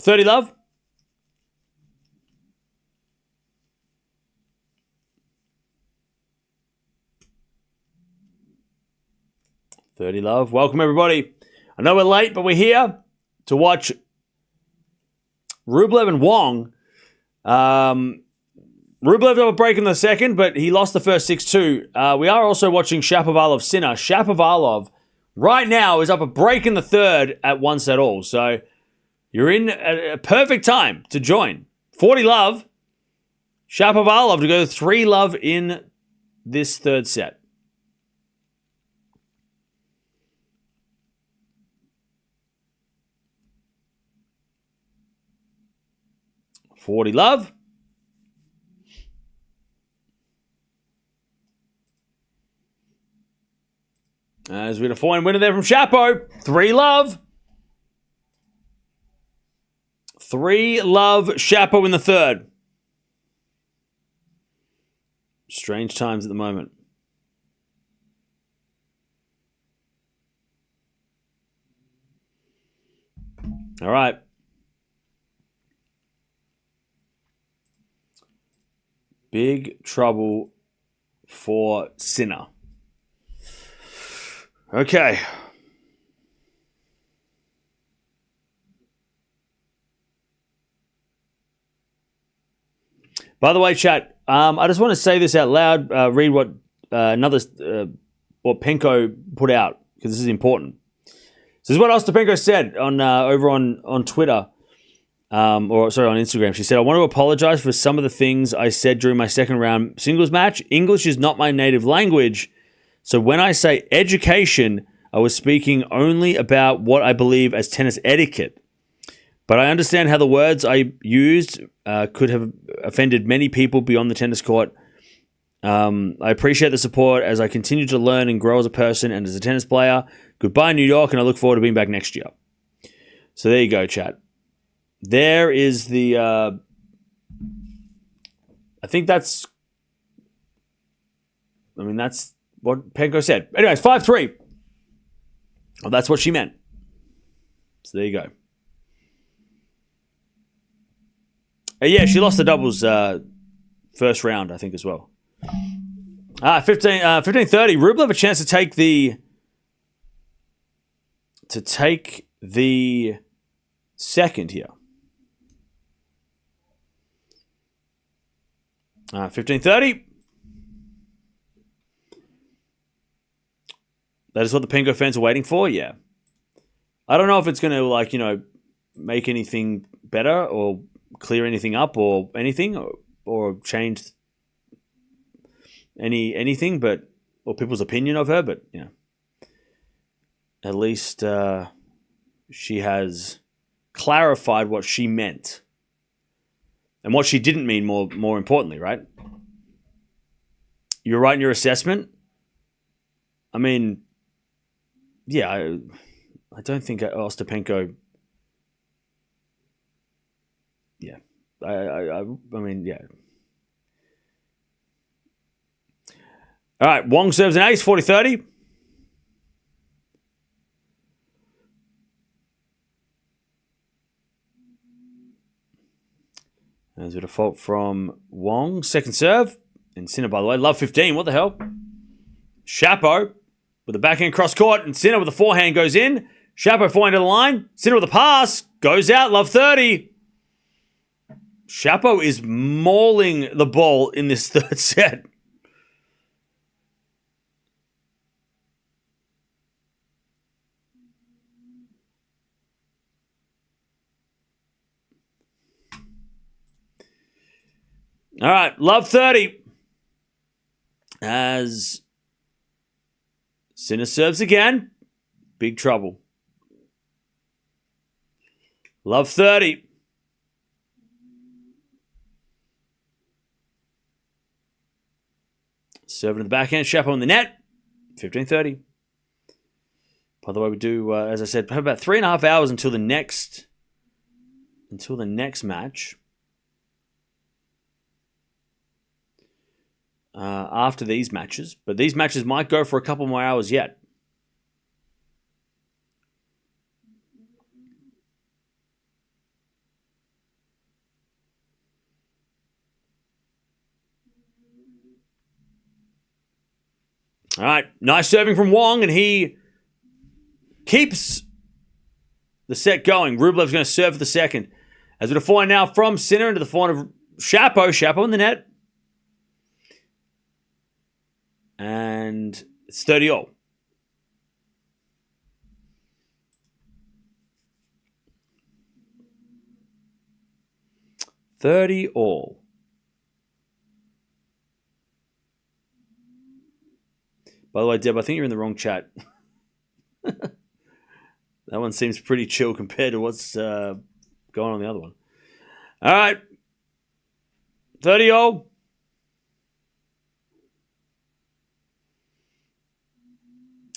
30 love. Welcome, everybody. I know we're late, but we're here to watch Rublev and Wong. Rublev got a break in the second, but he lost the first 6-2. We are also watching Shapovalov Sinner. Shapovalov right now is up a break in the third at 1-set-all. So you're in a perfect time to join. 40 love. Shapovalov to go 3 love in this third set. $40 love. As we get a 4-1 winner there from Chapo. 3 love. 3 love. Chapo in the third. Strange times at the moment. All right. Big trouble for Sinner. Okay. By the way, chat, I just want to say this out loud. Read what what Penko put out, because this is important. This is what Ostapenko said on over on Twitter. On Instagram. She said, I want to apologize for some of the things I said during my second round singles match. English is not my native language. So when I say education, I was speaking only about what I believe as tennis etiquette. But I understand how the words I used could have offended many people beyond the tennis court. I appreciate the support as I continue to learn and grow as a person and as a tennis player. Goodbye, New York, and I look forward to being back next year. So there you go, chat. There is the, I think that's what Penko said. Anyways, 5-3. Well, that's what she meant. So there you go. Yeah, she lost the doubles first round, I think, as well. 15-30. Rublev a chance to take the second here. 15-30. That is what the Penko fans are waiting for, yeah. I don't know if it's going to, make anything better or clear anything up or anything or change anything, or people's opinion of her, but, at least she has clarified what she meant. And what she didn't mean, more importantly, right? You're right in your assessment. I mean, yeah, I don't think Ostapenko. Yeah, I mean, yeah. All right, Wong serves an ace, 40-30. There's a default from Wong. Second serve. And Sinner, by the way, love 15. What the hell? Chapo with a backhand cross court. And Sinner with a forehand goes in. Chapo forehand to the line. Sinner with a pass. Goes out. Love 30. Chapo is mauling the ball in this third set. All right, love 30. As Sinner serves again. Big trouble. Love 30. Serving to the backhand, Chapo in the net. 15-30. By the way, we do, as I said, have about 3.5 hours until the next match. After these matches, but these matches might go for a couple more hours yet. All right, nice serving from Wong, and he keeps the set going. Rublev's going to serve for the second. As we forehand now from Sinner into the forehand of Shapo. Shapo in the net. And it's 30-all. All. By the way, Deb, I think you're in the wrong chat. That one seems pretty chill compared to what's going on the other one. All right. 30-all.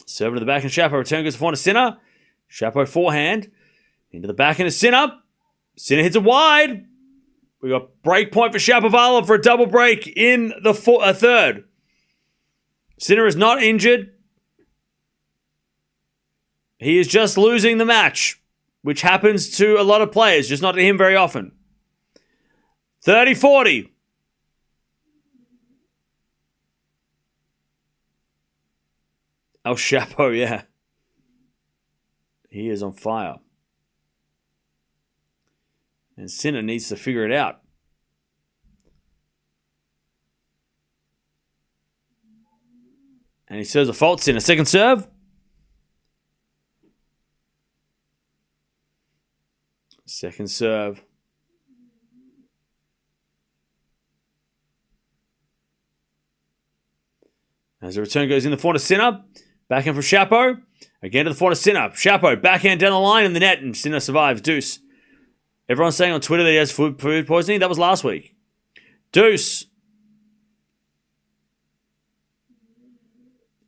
Serving to the back and Shapo. Return goes to forehand to Sinner. Shapo forehand. Into the back and to Sinner. Sinner hits it wide. We got break point for Shapovalov for a double break in the third. Sinner is not injured. He is just losing the match, which happens to a lot of players, just not to him very often. 30-40. Oh, Shapo, yeah. He is on fire. And Sinner needs to figure it out. And he serves a fault Sinner. Second serve. Second serve. As the return goes in the forehand to Sinner. Backhand from Shapo. Again to the forehand to Sinner. Shapo, backhand down the line in the net, and Sinner survives. Deuce. Everyone's saying on Twitter that he has food poisoning. That was last week. Deuce.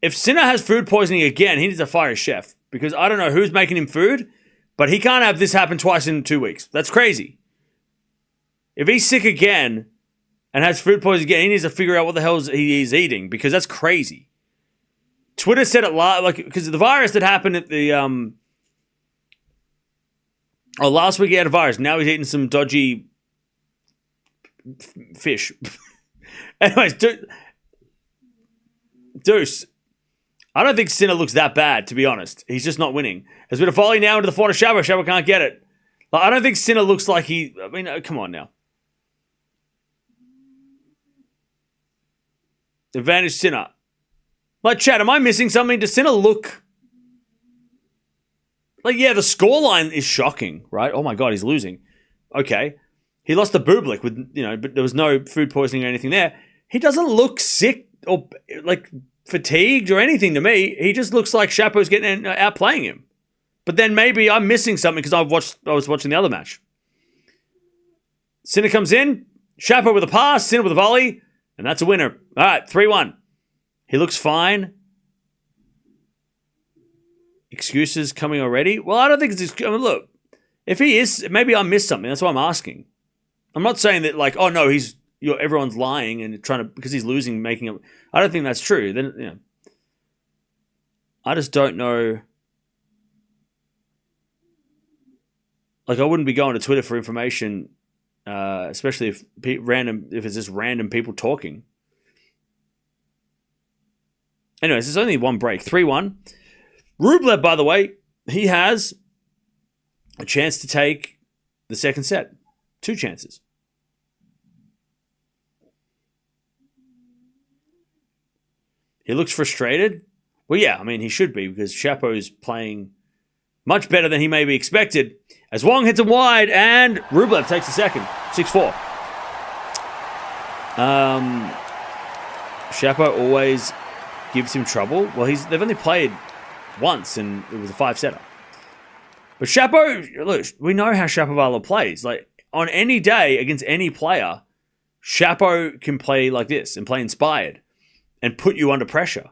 If Sinner has food poisoning again, he needs to fire his chef. Because I don't know who's making him food, but he can't have this happen twice in 2 weeks. That's crazy. If he's sick again and has food poisoning again, he needs to figure out what the hell he's eating, because that's crazy. Twitter said it because the virus that happened at the last week he had a virus. Now he's eating some dodgy fish. Anyways, Deuce. I don't think Sinner looks that bad, to be honest. He's just not winning. There's been a volley now into the forehand of Shapo. Shapo can't get it. I don't think Sinner looks like come on now. Advantage Sinner. Chad, am I missing something? Does Sinner look... yeah, the scoreline is shocking, right? Oh my God, he's losing. Okay. He lost to Bublik with, but there was no food poisoning or anything there. He doesn't look sick or, fatigued or anything to me. He just looks like Shapo's getting outplaying him. But then maybe I'm missing something because I was watching the other match. Sinner comes in. Shapo with a pass. Sinner with a volley. And that's a winner. All right, 3-1. He looks fine. Excuses coming already? Well, I don't think it's... look, if he is... Maybe I missed something. That's why I'm asking. I'm not saying that, oh, no, everyone's lying and trying to... Because he's losing, making up... I don't think that's true. Then, I just don't know... I wouldn't be going to Twitter for information, especially if it's just random people talking. Anyways, there's only one break. 3-1. Rublev, by the way, he has a chance to take the second set. 2 chances. He looks frustrated. Well, yeah, he should be, because Shapo's playing much better than he may be expected. As Wong hits him wide, and Rublev takes the second. 6-4. Shapo always gives him trouble. Well, they've only played once, and it was a 5-setter. But Shapo, look, we know how Shapovalov plays. On any day against any player, Shapo can play like this and play inspired and put you under pressure.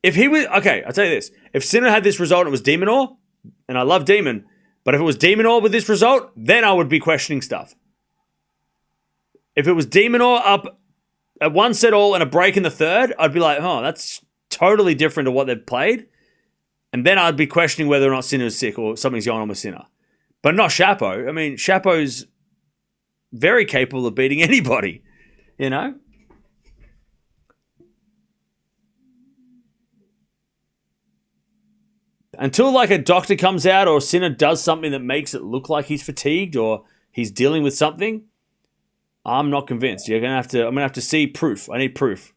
If he was... Okay, I'll tell you this. If Sinner had this result and it was de Minaur, and I love Demon, but if it was de Minaur with this result, then I would be questioning stuff. If it was de Minaur up at 1-set-all and a break in the third, I'd be like, oh, that's totally different to what they've played. And then I'd be questioning whether or not Sinner's sick or something's going on with Sinner. But not Shapo. Shapo's very capable of beating anybody, until like a doctor comes out or Sinner does something that makes it look like he's fatigued or he's dealing with something, I'm not convinced. I'm gonna have to see proof. I need proof.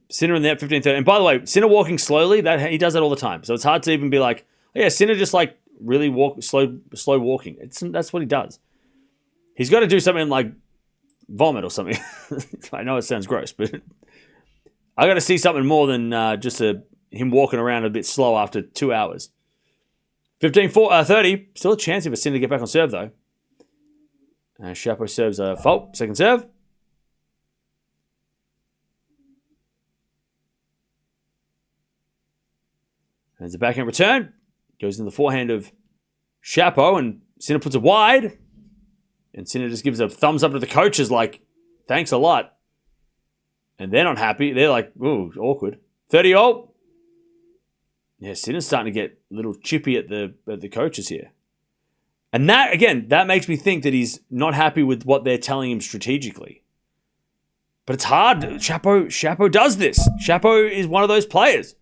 Sinner in that 15-30. And by the way, Sinner walking slowly, that he does that all the time. So it's hard to even be like, oh yeah, Sinner just like really slow walking. That's what he does. He's got to do something like vomit or something. I know it sounds gross, but I got to see something more than just him walking around a bit slow after 2 hours. 15-30. Still a chance for Sinner to get back on serve though. Chapo serves a fault. Second serve. There's a backhand return. Goes in the forehand of Chapo, and Sinner puts it wide. And Sinner just gives a thumbs up to the coaches like, thanks a lot. And they're not happy. They're like, ooh, awkward. 30-all. Yeah, Sinner's starting to get a little chippy at the coaches here. And that, again, that makes me think that he's not happy with what they're telling him strategically. But it's hard. Chapo does this. Chapo is one of those players.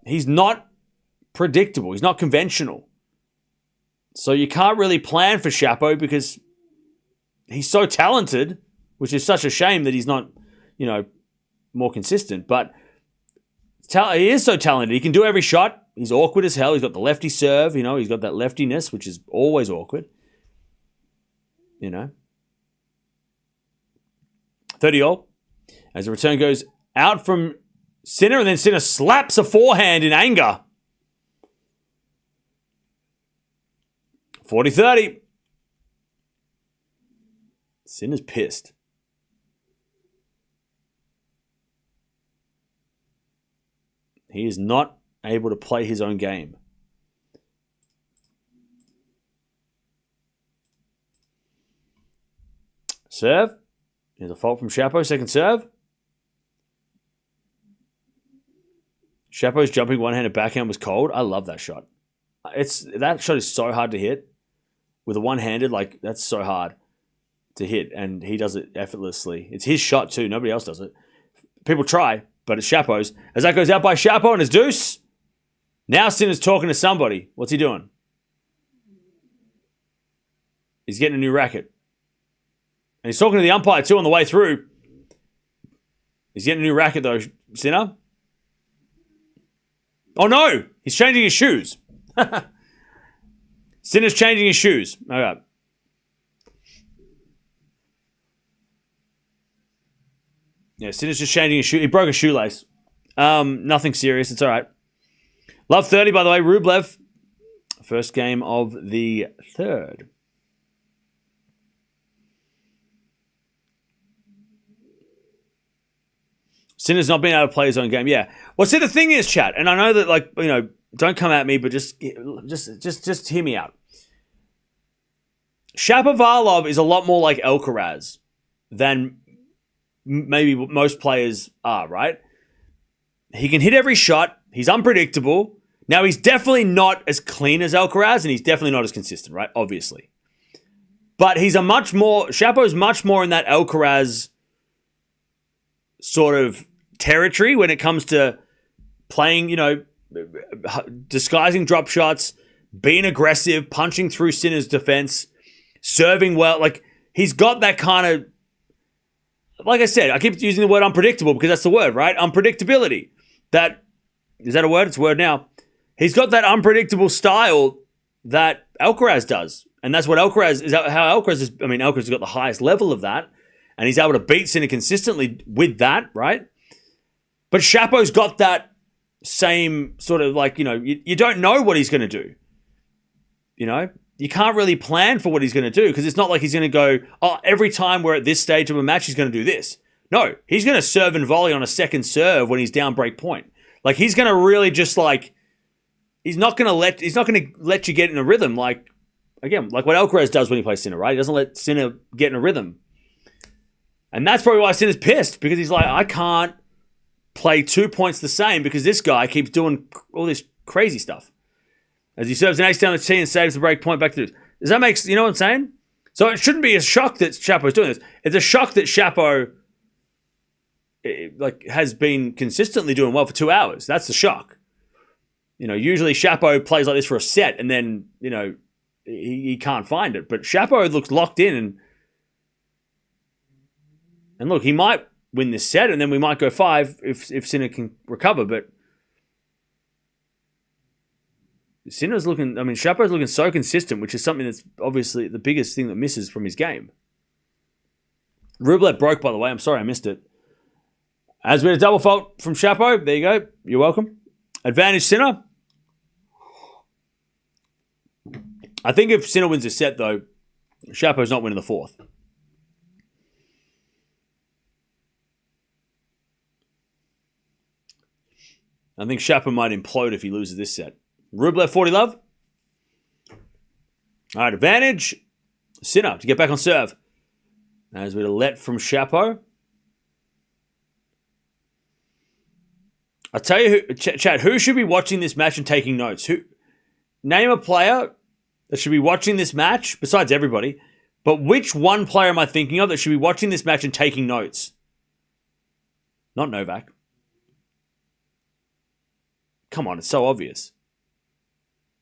He's not predictable. He's not conventional. So you can't really plan for Chapo because he's so talented, which is such a shame that he's not, more consistent. But he is so talented. He can do every shot. He's awkward as hell. He's got the lefty serve. He's got that leftiness, which is always awkward. 30-all. As the return goes out from Sinner, and then Sinner slaps a forehand in anger. 40-30. Sinner's pissed. He is not able to play his own game. Serve. There's a fault from Chapo. Second serve. Chapo's jumping one-handed backhand was cold. I love that shot. That shot is so hard to hit. With a one-handed, that's so hard to hit. And he does it effortlessly. It's his shot too. Nobody else does it. People try, but it's Chapo's. As that goes out by Chapo and his deuce. Now Sinner's talking to somebody. What's he doing? He's getting a new racket. And he's talking to the umpire too on the way through. He's getting a new racket though, Sinner. Oh no! He's changing his shoes. Sinner's changing his shoes. Okay. Yeah, Sinner's just changing his shoe. He broke a shoelace. Nothing serious. It's all right. Love 30, by the way. Rublev. First game of the third. Sinner's not being able to play his own game. Yeah. Well, see, the thing is, chat, and I know that, don't come at me, but just hear me out. Shapovalov is a lot more like Alcaraz than maybe most players are, right? He can hit every shot. He's unpredictable. Now, he's definitely not as clean as Alcaraz, and he's definitely not as consistent, right? Obviously. But Chapo's much more in that Alcaraz sort of territory when it comes to playing, disguising drop shots, being aggressive, punching through Sinner's defense, serving well. He's got that kind of, like I said, I keep using the word unpredictable because that's the word, right? Unpredictability. Is that a word? It's a word now. He's got that unpredictable style that Alcaraz does. And that's what Alcaraz has got the highest level of that. And he's able to beat Sinner consistently with that, right? But Chapo's got that same sort of you don't know what he's going to do. You can't really plan for what he's going to do because it's not like he's going to go, every time we're at this stage of a match, he's going to do this. No, he's going to serve and volley on a second serve when he's down break point. He's going to really just he's not going to let you get in a rhythm like what Alcaraz does when he plays Sinner, right? He doesn't let Sinner get in a rhythm. And that's probably why Sinner's pissed because he's like, I can't play 2 points the same because this guy keeps doing all this crazy stuff. As he serves an ace down the tee and saves the break point back to this. Does that make sense? You know what I'm saying? So it shouldn't be a shock that Chapo's doing this. It's a shock that Chapo has been consistently doing well for 2 hours. That's the shock. Usually Shapo plays like this for a set and then, he can't find it. But Shapo looks locked in and look, he might win this set and then we might go 5 if Sinner can recover. But Shapo's looking so consistent, which is something that's obviously the biggest thing that misses from his game. Rublev broke, by the way. I'm sorry I missed it. As we had a double fault from Shapo. There you go. You're welcome. Advantage Sinner. I think if Sinner wins this set, though, Shapo's not winning the 4th. I think Shapo might implode if he loses this set. Rublev 40 love. All right, advantage Sinner to get back on serve. As we let from Shapo. I'll tell you, Chad, who should be watching this match and taking notes? Name a player that should be watching this match, besides everybody, but which one player am I thinking of that should be watching this match and taking notes? Not Novak. Come on, it's so obvious.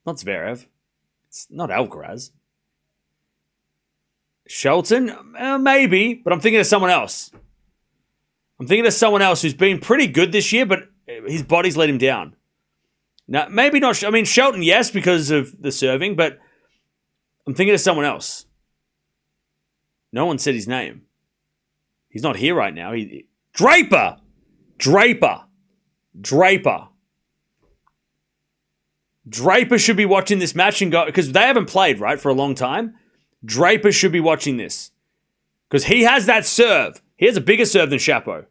Not Zverev. It's not Alcaraz. Shelton? Maybe, but I'm thinking of someone else. I'm thinking of someone else who's been pretty good this year, but his body's let him down. Now, maybe not. I mean, Shelton, yes, because of the serving, but I'm thinking of someone else. No one said his name. He's not here right now. Draper! Draper should be watching this match and go, because they haven't played, right, for a long time. Draper should be watching this. Because he has that serve. He has a bigger serve than Shapo.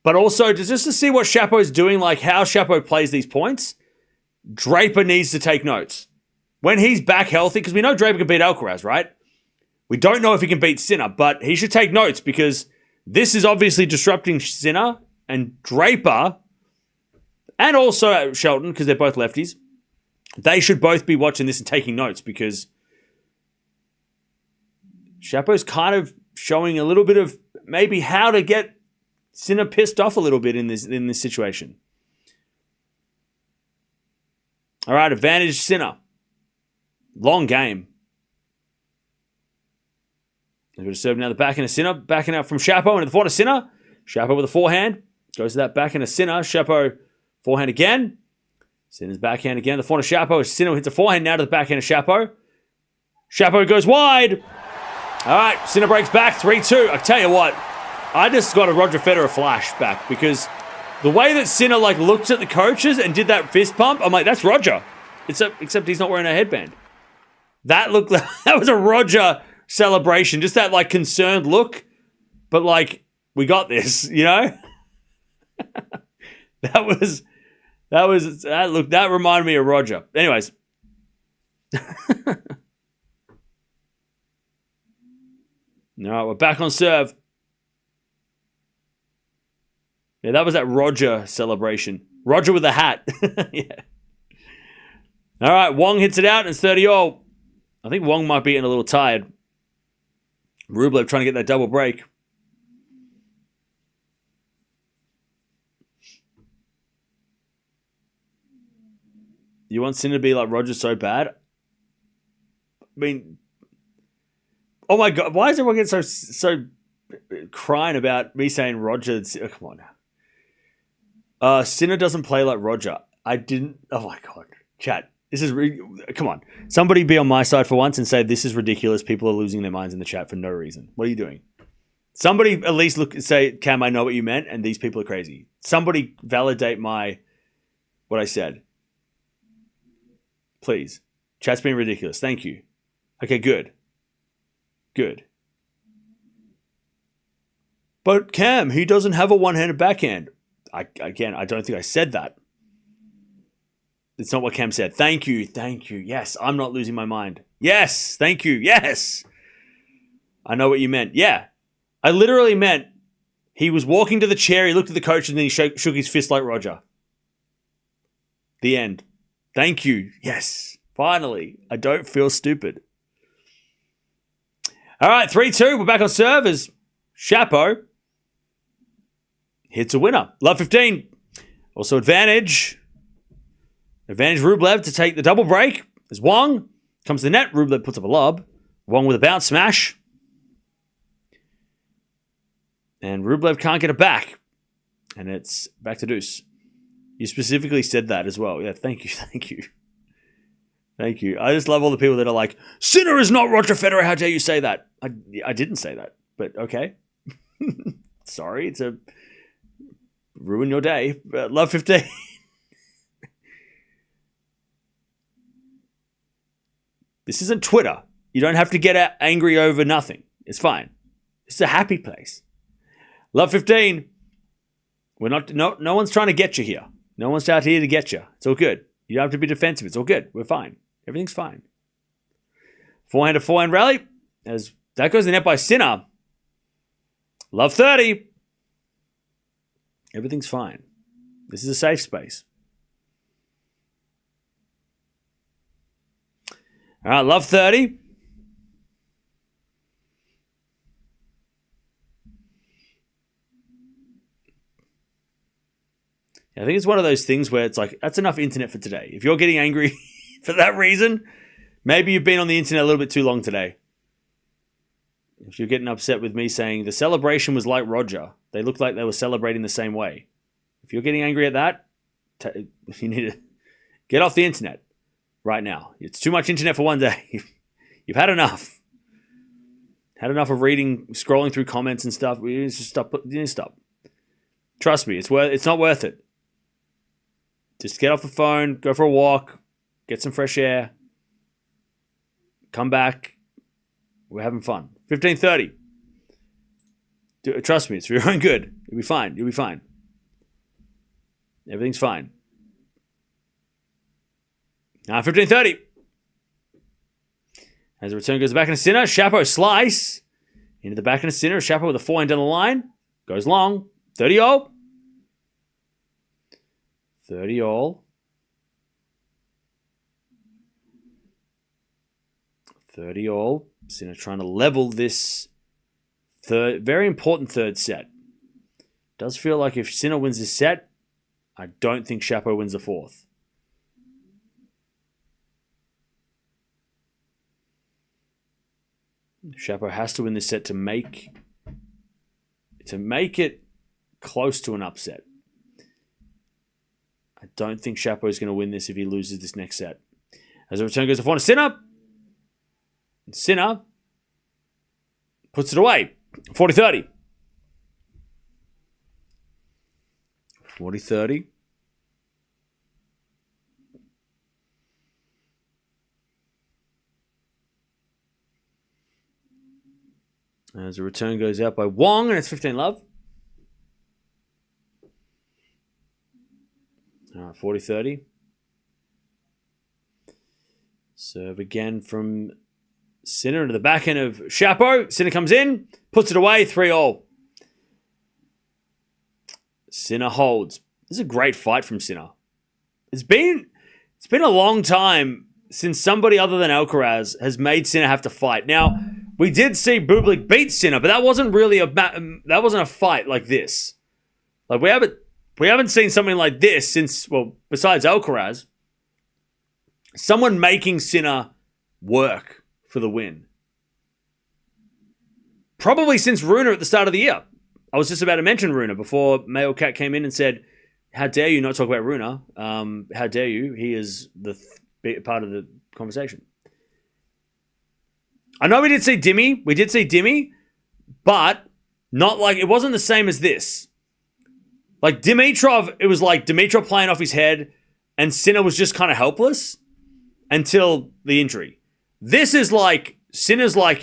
But also, just to see what Shapo is doing, like how Shapo plays these points, Draper needs to take notes. When he's back healthy, because we know Draper can beat Alcaraz, right? We don't know if he can beat Sinner, but he should take notes because this is obviously disrupting Sinner and Draper and also Shelton, because they're both lefties. They should both be watching this and taking notes because Shapo's kind of showing a little bit of maybe how to get Sinner pissed off a little bit in this situation. All right, advantage Sinner. Long game. They're going to serve now the backhand of Sinner. Backing out from Shapo into the forehand of Sinner. Shapo with a forehand. Goes to that backhand of Sinner. Shapo forehand again. Sinner's backhand again. The forehand of Shapo. Sinner hits a forehand now to the backhand of Shapo. Shapo goes wide. All right, Sinner breaks back. 3-2. I tell you what, I just got a Roger Federer flashback because the way that Sinner looked at the coaches and did that fist pump, I'm like, that's Roger. Except he's not wearing a headband. That was a Roger celebration. Just that concerned look. But we got this, you know? that reminded me of Roger. Anyways. No, we're back on serve. Yeah, that was that Roger celebration. Roger with a hat. Yeah. All right, Wong hits it out and it's 30-all. I think Wong might be getting a little tired. Rublev trying to get that double break. You want Sinner to be like Roger so bad? I mean, oh my God, why is everyone getting so crying about me saying Roger? Oh, come on now. Sinner doesn't play like Roger. Oh my God. Chat. Come on. Somebody be on my side for once and say this is ridiculous. People are losing their minds in the chat for no reason. What are you doing? Somebody at least look and say, Cam, I know what you meant, and these people are crazy. Somebody validate what I said. Please. Chat's being ridiculous. Thank you. Okay, good. Good. But Cam, he doesn't have a one-handed backhand. I don't think I said that. It's not what Cam said. Thank you. Yes, I'm not losing my mind. Yes, thank you. Yes. I know what you meant. Yeah. I literally meant he was walking to the chair, he looked at the coach, and then he shook his fist like Roger. The end. Thank you. Yes. Finally. I don't feel stupid. All right, 3-2. We're back on serve as Shapo. hits a winner. Love 15. Also advantage. Advantage Rublev to take the double break. As Wong comes to the net. Rublev puts up a lob. Wong with a bounce smash. And Rublev can't get it back. And it's back to deuce. You specifically said that as well. Yeah, thank you. Thank you. I just love all the people that are like, Sinner is not Roger Federer. How dare you say that? I didn't say that, but okay. Sorry to ruin your day. Love 15. This isn't Twitter. You don't have to get angry over nothing. It's fine. It's a happy place. Love 15. We're not. No one's trying to get you here. No one's out here to get you. It's all good. You don't have to be defensive. It's all good. We're fine. Everything's fine. Forehand to forehand rally. As that goes in the net by Sinner. Love 30. Everything's fine. This is a safe space. All right, love 30. I think it's one of those things where it's like, that's enough internet for today. If you're getting angry for that reason, maybe you've been on the internet a little bit too long today. If you're getting upset with me saying the celebration was like Roger, they looked like they were celebrating the same way. If you're getting angry at that, you need to get off the internet right now. It's too much internet for one day. You've had enough. Had enough of reading, scrolling through comments and stuff. You need to stop. You need to stop. Trust me, it's not worth it. Just get off the phone, go for a walk, get some fresh air, come back. We're having fun. 15:30. Trust me, it's for your own good. You'll be fine. You'll be fine. Everything's fine. Now 15:30. As the return goes back into Sinner, Chapo slice into the back into Sinner. Chapo with a forehand down the line. Goes long. 30-all. 30-all. 30-all. Sinner trying to level this very important third set. Does feel like if Sinner wins this set, I don't think Chapo wins the fourth. Chapo has to win this set to make it close to an upset. I don't think Chapo is going to win this if he loses this next set. As the return goes to forehand, Sinner. Sinner puts it away. 40-30. 40-30. As the return goes out by Wong, and it's 15-love. 40-30. Serve again from Sinner into the back end of Chapo. Sinner comes in, puts it away, 3-all. Sinner holds. This is a great fight from Sinner. It's been a long time since somebody other than Alcaraz has made Sinner have to fight. Now, we did see Bublik beat Sinner, but that wasn't really a fight like this. Like we haven't seen something like this since, well, besides Alcaraz, someone making Sinner work for the win. Probably since Rune at the start of the year. I was just about to mention Rune before Mail Cat came in and said, how dare you not talk about Rune? How dare you? He is the part of the conversation. I know we did see Dimmy, but not like, it wasn't the same as this. Like Dimitrov, it was like Dimitrov playing off his head and Sinner was just kind of helpless until the injury. This is like, Sinner's like,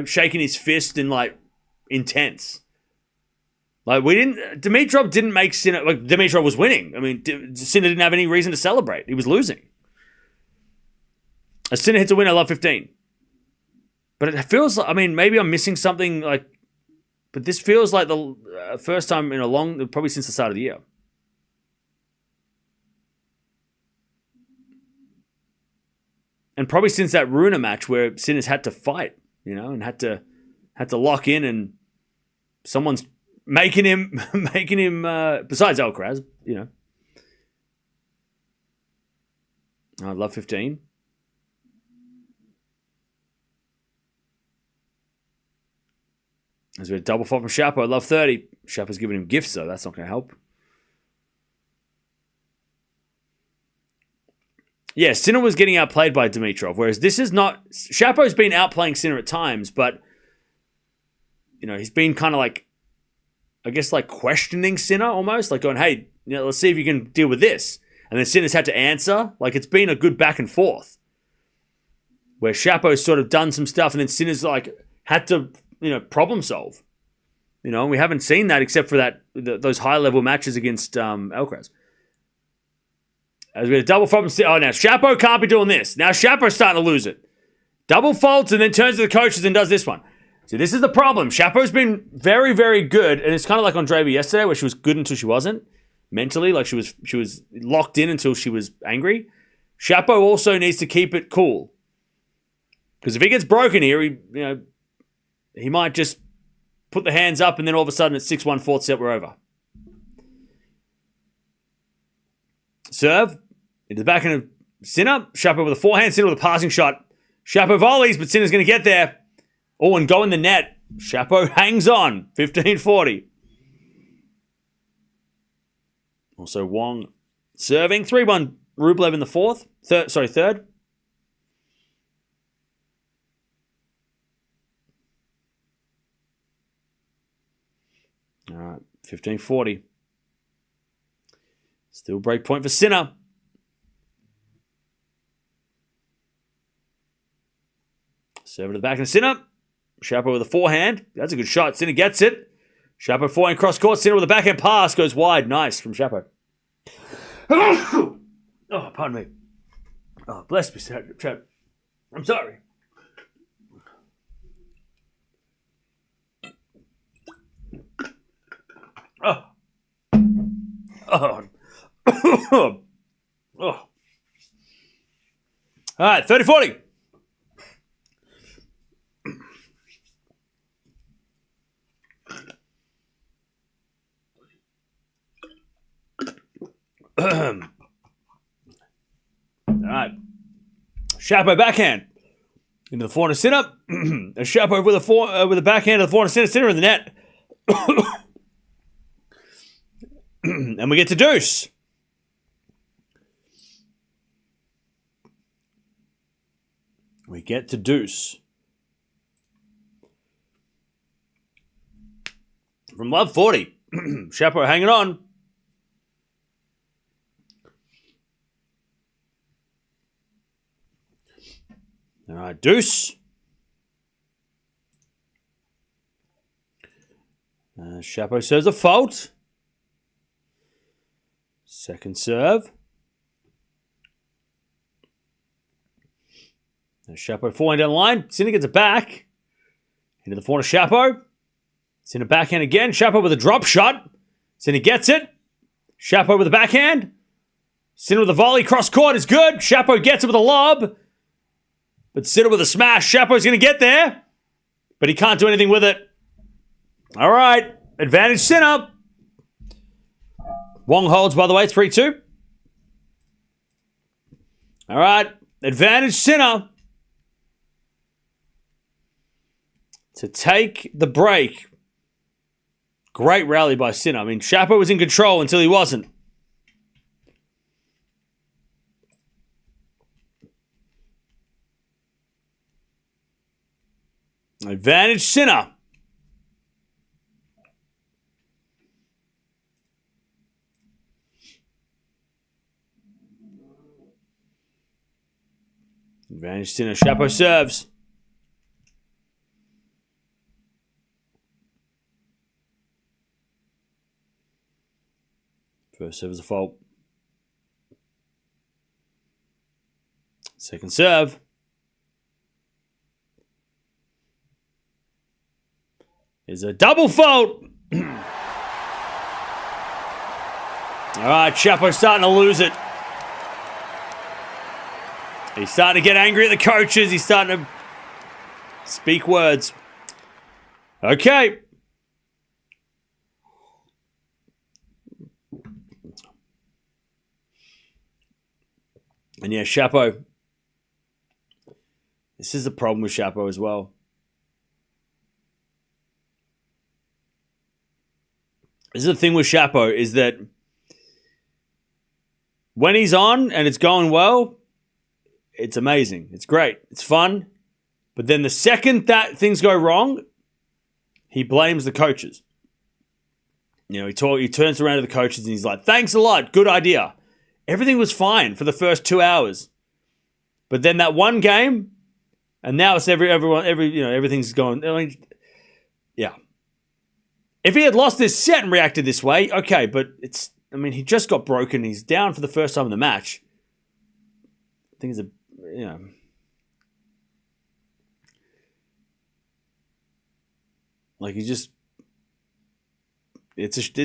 shaking his fist and like intense. Like Dimitrov didn't make Sinner, like Dimitrov was winning. I mean, Sinner didn't have any reason to celebrate. He was losing. As Sinner hits a winner, love 15. But it feels like, I mean, maybe I'm missing something like, but this feels like the first time in a long, probably since the start of the year. And probably since that Rune match where Sinner's had to fight, and had to lock in and someone's making him, besides Alcaraz, you know. I love 15. There's a double fault from Shapo. I love 30. Shapo's giving him gifts, though. That's not going to help. Yeah, Sinner was getting outplayed by Dimitrov, whereas this is not... Shapo's been outplaying Sinner at times, but, you know, he's been kind of like, I guess, like questioning Sinner almost, like going, hey, you know, let's see if you can deal with this. And then Sinner's had to answer. Like, it's been a good back and forth, where Shapo's sort of done some stuff, and then Sinner's, like, had to, you know, problem solve. You know, and we haven't seen that except for those high-level matches against Alcaraz. As we had a double fault. Oh, now Shapo can't be doing this. Now Shapo's starting to lose it. Double faults and then turns to the coaches and does this one. See, this is the problem. Shapo's been very, very good, and it's kind of like Andreeva yesterday, where she was good until she wasn't. Mentally, like she was locked in until she was angry. Shapo also needs to keep it cool, because if he gets broken here, he might just put the hands up, and then all of a sudden it's 6-1 fourth set, we're over. Serve into the backhand of Sinner. Shapo with a forehand. Sinner with a passing shot. Shapo volleys, but Sinner's going to get there. Oh, and go in the net. Shapo hangs on. 15-40. Also Wong serving. 3-1 Rublev in the fourth. Third. All right, 15-40. Still break point for Sinner. Serve to the back of Sinner. Shapo with a forehand. That's a good shot. Sinner gets it. Shapo forehand cross court. Sinner with a backhand pass. Goes wide. Nice from Shapo. Oh, pardon me. Oh, bless me, Chad. I'm sorry. Oh. Oh. All right, 30-40. All right. Shapo backhand into the forehand Sinner. A Shapo with a backhand to the forehand Sinner in the net. And we get to deuce. We get to deuce. From love 40. Shapo hanging on. All right, deuce. Shapo serves a fault. Second serve. Shapo forehand down the line. Sinner gets it back. Into the forehand of Shapo. Sinner backhand again. Shapo with a drop shot. Sinner gets it. Shapo with a backhand. Sinner with a volley. Cross court is good. Shapo gets it with a lob. But Sinner with a smash. Shapo's going to get there. But he can't do anything with it. All right. Advantage Sinner. Wong holds, by the way, 3-2. All right. Advantage Sinner to take the break. Great rally by Sinner. I mean, Shapo was in control until he wasn't. Advantage Sinner. Advantage Sinner. Shapo serves. First serve is a fault. Second serve. Is a double fault. All right, Shapo's starting to lose it. He's starting to get angry at the coaches. He's starting to speak words. Okay. And yeah, Shapo. This is the problem with Shapo as well. This is the thing with Shapo is that when he's on and it's going well, it's amazing. It's great. It's fun. But then the second that things go wrong, he blames the coaches. You know, he turns around to the coaches and he's like, thanks a lot. Good idea. Everything was fine for the first 2 hours. But then that one game, and now it's everything's going. I mean, yeah. If he had lost this set and reacted this way, okay, but he just got broken. He's down for the first time in the match. I think it's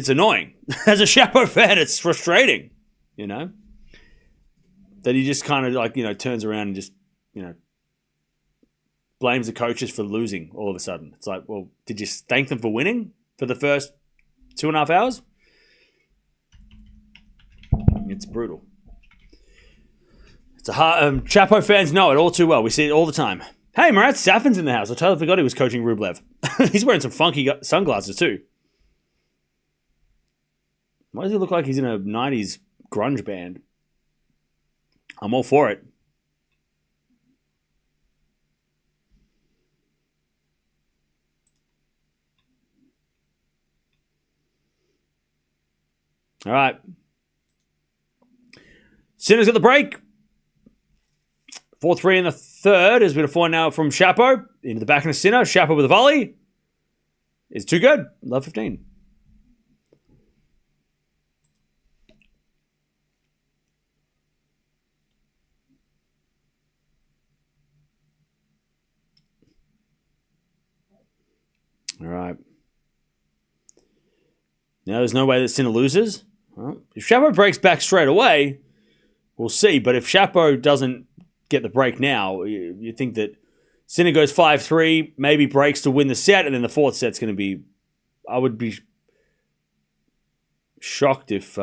annoying. As a Shapo fan, it's frustrating, that he just kind of turns around and just, blames the coaches for losing all of a sudden. It's like, well, did you thank them for winning for the first 2.5 hours? It's brutal. It's a hard. Chapo fans know it all too well. We see it all the time. Hey, Murat Safin's in the house. I totally forgot he was coaching Rublev. He's wearing some funky sunglasses too. Why does he look like he's in a 90s grunge band? I'm all for it. All right. Sinner's got the break. 4-3 in the third. As we have 4 now from Shapo. Into the backhand of Sinner. Shapo with a volley. It's too good. Love 15. All right. Now there's no way that Sinner loses. Well, if Shapo breaks back straight away, we'll see. But if Shapo doesn't get the break now, you think that Sinner goes 5-3, maybe breaks to win the set, and then the fourth set's going to be... I would be shocked if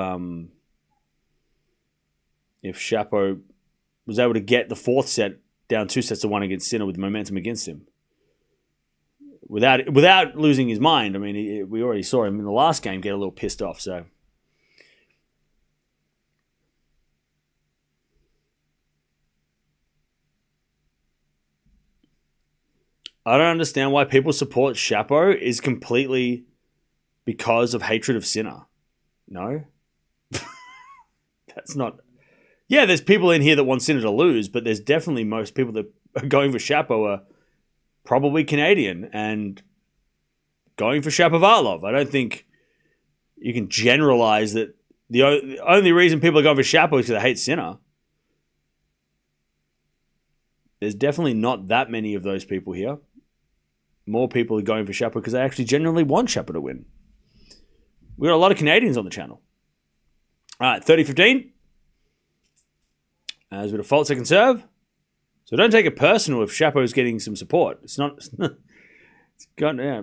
Shapo was able to get the fourth set down 2-1 against Sinner with momentum against him. Without losing his mind. I mean, we already saw him in the last game get a little pissed off, so... I don't understand why people support Shapo is completely because of hatred of Sinner. No? That's not... Yeah, there's people in here that want Sinner to lose, but there's definitely most people that are going for Shapo are probably Canadian and going for Shapovalov. I don't think you can generalize that the only reason people are going for Shapo is because they hate Sinner. There's definitely not that many of those people here. More people are going for Shapo because they actually genuinely want Shapo to win. We've got a lot of Canadians on the channel. All right, 30-15. As with a fault second serve. So don't take it personal if Shapo's getting some support. It's not... It's got... Yeah.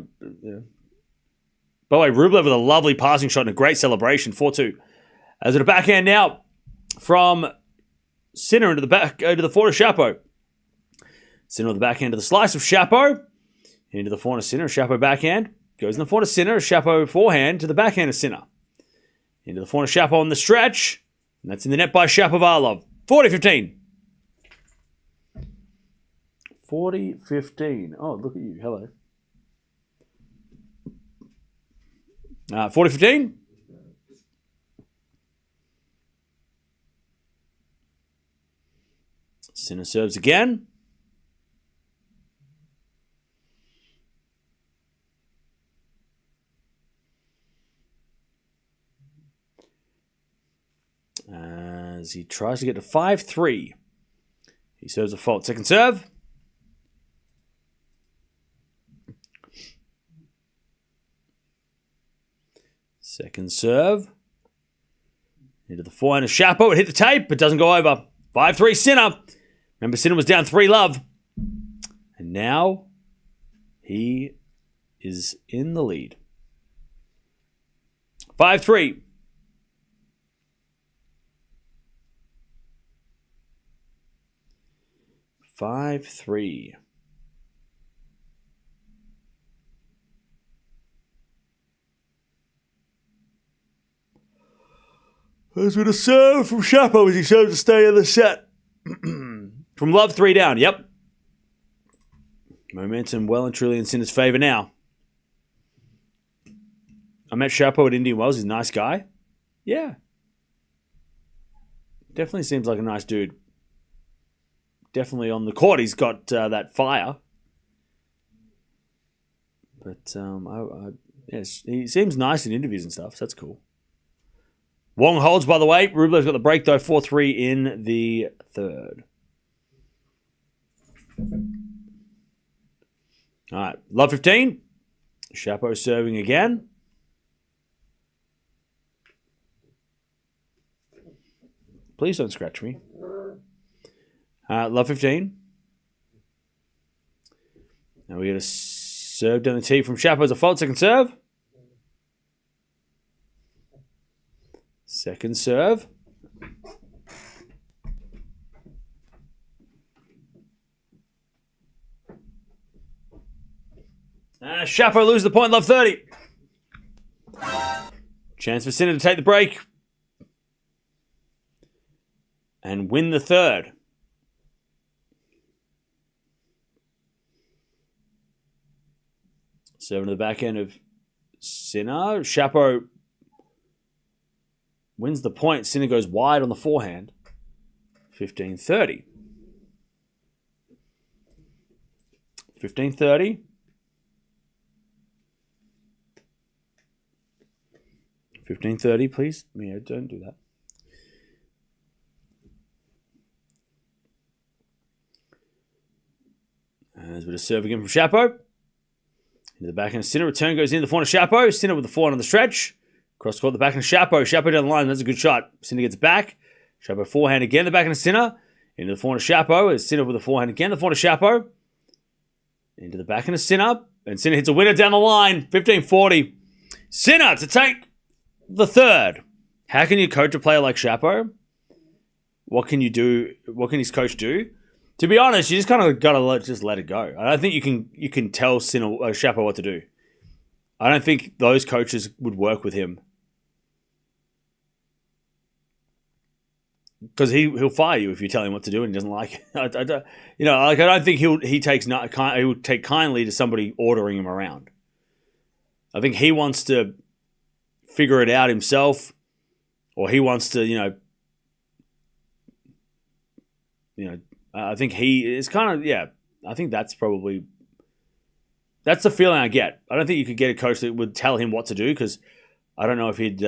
By the way, Rublev with a lovely passing shot and a great celebration. 4-2. As with a backhand now from Sinner into the forehand of Shapo. Sinner with the backhand to the slice of Shapo. Into the forehand of Sinner. Shapo backhand. Goes in the forehand of Sinner. Shapo forehand to the backhand of Sinner. Into the forehand of Shapo on the stretch. And that's in the net by Shapovalov. 40-15. 40-15. Oh, look at you. Hello. 40-15. Sinner serves again. As he tries to get to 5-3. He serves a fault. Second serve. Second serve. Into the forehand of Shapo. It hit the tape, but doesn't go over. 5-3 Sinner. Remember, Sinner was down 3-love. And now he is in the lead. 5-3. 5-3. There's been a serve from Shapo as he serves to stay in the set. From love, 3 down. Yep. Momentum well and truly in Sinner's favour now. I met Shapo at Indian Wells. He's a nice guy. Yeah. Definitely seems like a nice dude. Definitely on the court, he's got that fire. But yes, he seems nice in interviews and stuff, so that's cool. Wong holds, by the way. Rublev's got the break, though, 4-3 in the third. All right, love 15. Shapo serving again. Please don't scratch me. Love 15. Now we get a serve down the tee from Shapo as a fault. Second serve. Second serve. Shapo loses the point, love 30. Chance for Sinner to take the break and win the third. Serving to the back end of Sinner. Shapo wins the point. Sinner goes wide on the forehand. 15-30. 15-30. 15-30, please. Yeah, don't do that. And there's a bit of serve again from Shapo. Into the backhand of Sinner. Return goes in the forehand of Shapo. Sinner with the forehand on the stretch. Cross court, the backhand of Shapo. Shapo down the line. That's a good shot. Sinner gets back. Shapo forehand again. The backhand of Sinner. Into the forehand of Shapo. As Sinner with the forehand again. The forehand of Shapo. Into the backhand of Sinner. And Sinner hits a winner down the line. 15-40. Sinner to take the third. How can you coach a player like Shapo? What can you do? What can his coach do? To be honest, you just kind of got to let it go. I don't think you can tell Shapo what to do. I don't think those coaches would work with him because he'll fire you if you tell him what to do and he doesn't like it. I don't think he would take kindly to somebody ordering him around. I think he wants to figure it out himself, or he wants to, I think he is kind of, I think that's the feeling I get. I don't think you could get a coach that would tell him what to do because I don't know if he'd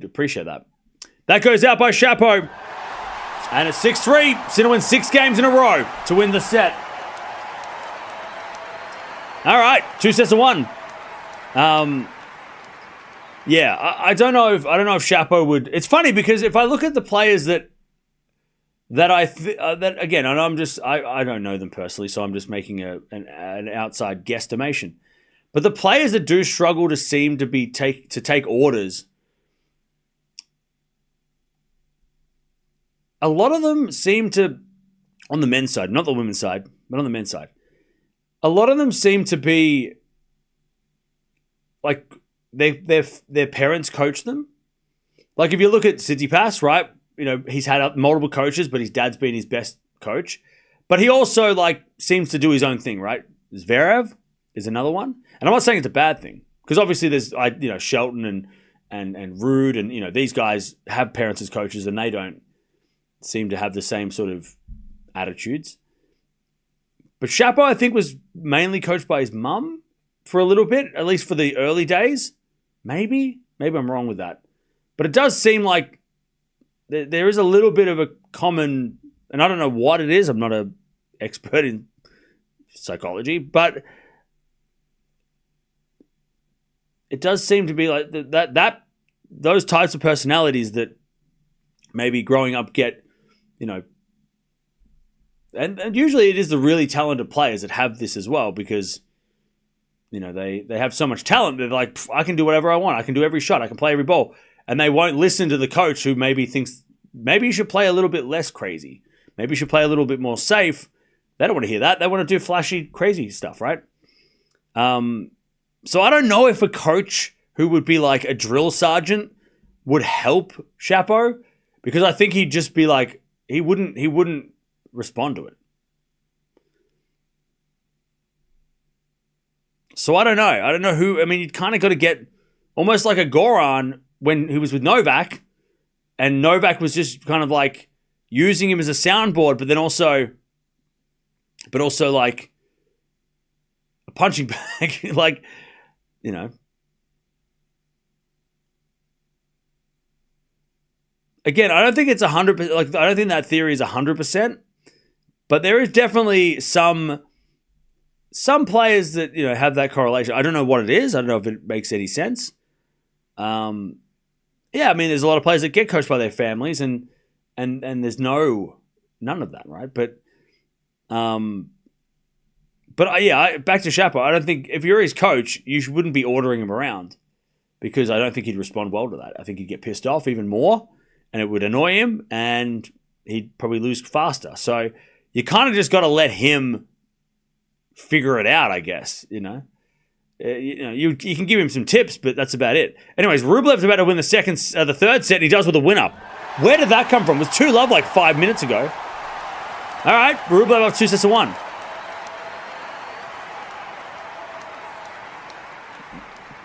appreciate that. That goes out by Shapo. And it's 6-3. Sinner wins 6 games in a row to win the set. All right, 2 sets to 1. I don't know if Shapo would. It's funny because if I look at the players that again, and I don't know them personally, so I'm just making an outside guesstimation. But the players that do struggle to seem to be take orders, a lot of them seem to, on the men's side, not the women's side, but on the men's side, a lot of them seem to be like their parents coach them. Like if you look at Tsitsipas, right? He's had multiple coaches, but his dad's been his best coach. But he also seems to do his own thing, right? Zverev is another one, and I'm not saying it's a bad thing because obviously there's Shelton and Rude and these guys have parents as coaches and they don't seem to have the same sort of attitudes. But Shapo, I think, was mainly coached by his mum for a little bit, at least for the early days. Maybe I'm wrong with that, but it does seem like there is a little bit of a common, and I don't know what it is. I'm not an expert in psychology, but it does seem to be like that those types of personalities that maybe growing up get, and usually it is the really talented players that have this as well because, they have so much talent. They're like, I can do whatever I want. I can do every shot. I can play every ball. And they won't listen to the coach who maybe thinks, maybe you should play a little bit less crazy. Maybe you should play a little bit more safe They don't want to hear that. They want to do flashy, crazy stuff, right? So I don't know if a coach who would be like a drill sergeant would help Chapo, because I think he'd just be like, he wouldn't respond to it. So I don't know. I don't know who. I mean, you kind of got to get almost like a Goran when he was with Novak, and Novak was just kind of like using him as a soundboard, but also like a punching bag, like, you know. Again, I don't think it's 100%. Like, I don't think that theory is 100%, but there is definitely some players that, you know, have that correlation. I don't know what it is. I don't know if it makes any sense. Yeah, I mean, there's a lot of players that get coached by their families, and there's none of that, right? But yeah, back to Chapo. I don't think if you're his coach, you wouldn't be ordering him around, because I don't think he'd respond well to that. I think he'd get pissed off even more, and it would annoy him, and he'd probably lose faster. So you kind of just got to let him figure it out, I guess. You know, you can give him some tips, but that's about it. Anyways, Rublev's about to win the third set, and he does with a winner. Where did that come from? It was 2-love like 5 minutes ago. All right, Rublev up 2-1.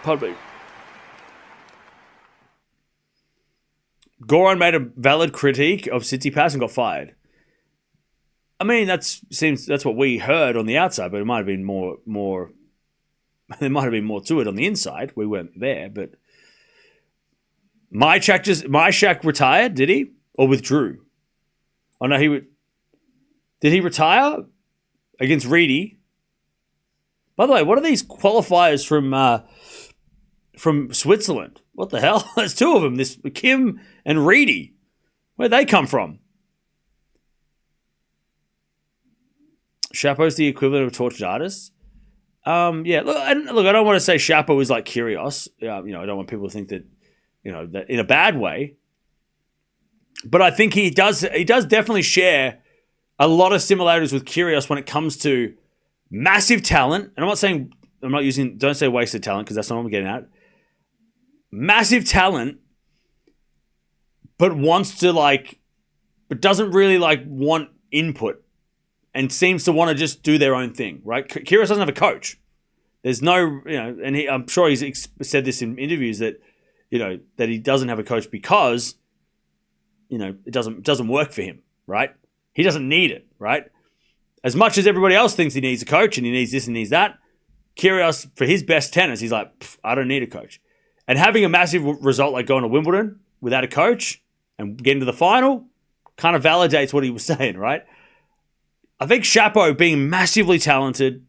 Probably. Goran made a valid critique of Tsitsipas and got fired. I mean, that's what we heard on the outside, but it might have been more. There might have been more to it on the inside. We weren't there, but Myshak retired, did he, or withdrew? Oh no, did he retire against Reedy? By the way, what are these qualifiers from Switzerland? What the hell? There's two of them. This Kim and Reedy. Where'd they come from? Chapo's the equivalent of tortured artists. Yeah, look, I don't want to say Chapo is like Kyrgios. You know, I don't want people to think that, you know, that in a bad way. But I think he does definitely share a lot of similarities with Kyrgios when it comes to massive talent. And don't say wasted talent, because that's not what I'm getting at. Massive talent, but doesn't really like want input, and seems to want to just do their own thing, right? Kyrgios doesn't have a coach. There's no, you know, and I'm sure he's said this in interviews that, you know, that he doesn't have a coach because, you know, it doesn't work for him, right? He doesn't need it, right? As much as everybody else thinks he needs a coach and he needs this and needs that, Kyrgios, for his best tennis, he's like, I don't need a coach. And having a massive result like going to Wimbledon without a coach and getting to the final kind of validates what he was saying, right? I think Chapo, being massively talented,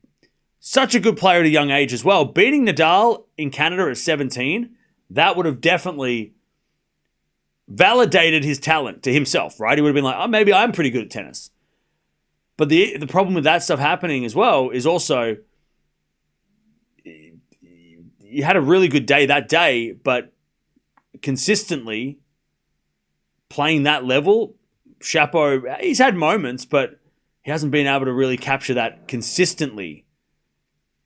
such a good player at a young age as well, beating Nadal in Canada at 17, that would have definitely validated his talent to himself, right? He would have been like, oh, maybe I'm pretty good at tennis. But the problem with that stuff happening as well is also, you had a really good day that day, but consistently playing that level, Chapo, he's had moments, but he hasn't been able to really capture that consistently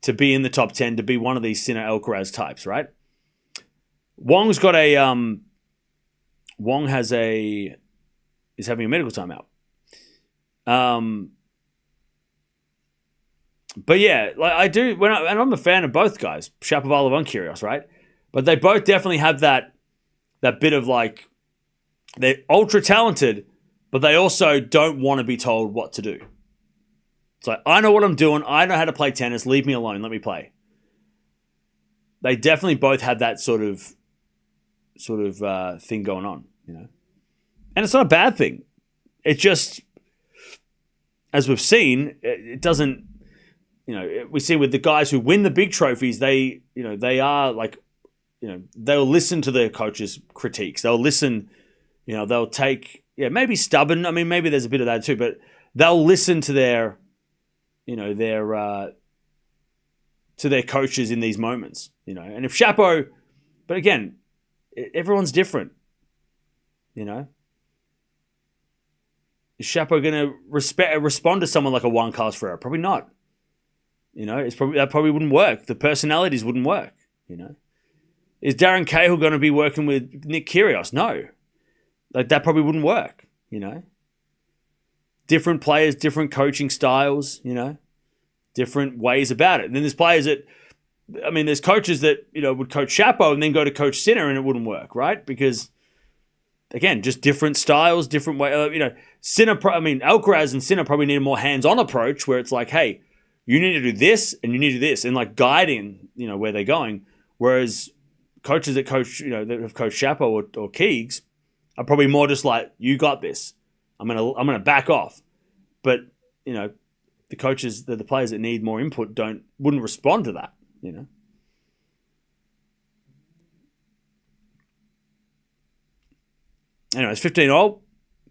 to be in the top 10, to be one of these Sinner Alcaraz types, right? Wong's got is having a medical timeout. But yeah, like I do, and I'm a fan of both guys, Shapovalov and Kyrgios, right? But they both definitely have that bit of like, they're ultra talented, but they also don't want to be told what to do. It's like, I know what I'm doing. I know how to play tennis. Leave me alone. Let me play. They definitely both have that sort of thing going on, you know. And it's not a bad thing. It just, as we've seen, it doesn't. You know, we see with the guys who win the big trophies, they are like, you know, they'll listen to their coaches' critiques. They'll listen, you know, they'll take, maybe stubborn. I mean, maybe there's a bit of that too, but they'll listen to their, you know, to their coaches in these moments, you know. And if Chapo, but again, everyone's different, you know. Is Shapo going to respond to someone like a Juan Carlos Ferrero? Probably not. That probably wouldn't work. The personalities wouldn't work. Is Darren Cahill going to be working with Nick Kyrgios? No. That probably wouldn't work. Different players, different coaching styles. Different ways about it. And then there's players there's coaches that would coach Shapo and then go to coach Sinner, and it wouldn't work, right? Because again, just different styles, different way. Sinner. Alcaraz and Sinner probably need a more hands-on approach where it's like, hey, you need to do this and you need to do this, and like guiding, where they're going. Whereas coaches that coach, that have coached Shapo or Keegs are probably more just like, you got this. I'm gonna back off. But the coaches, the players that need more input wouldn't respond to that. Anyways, 15-all,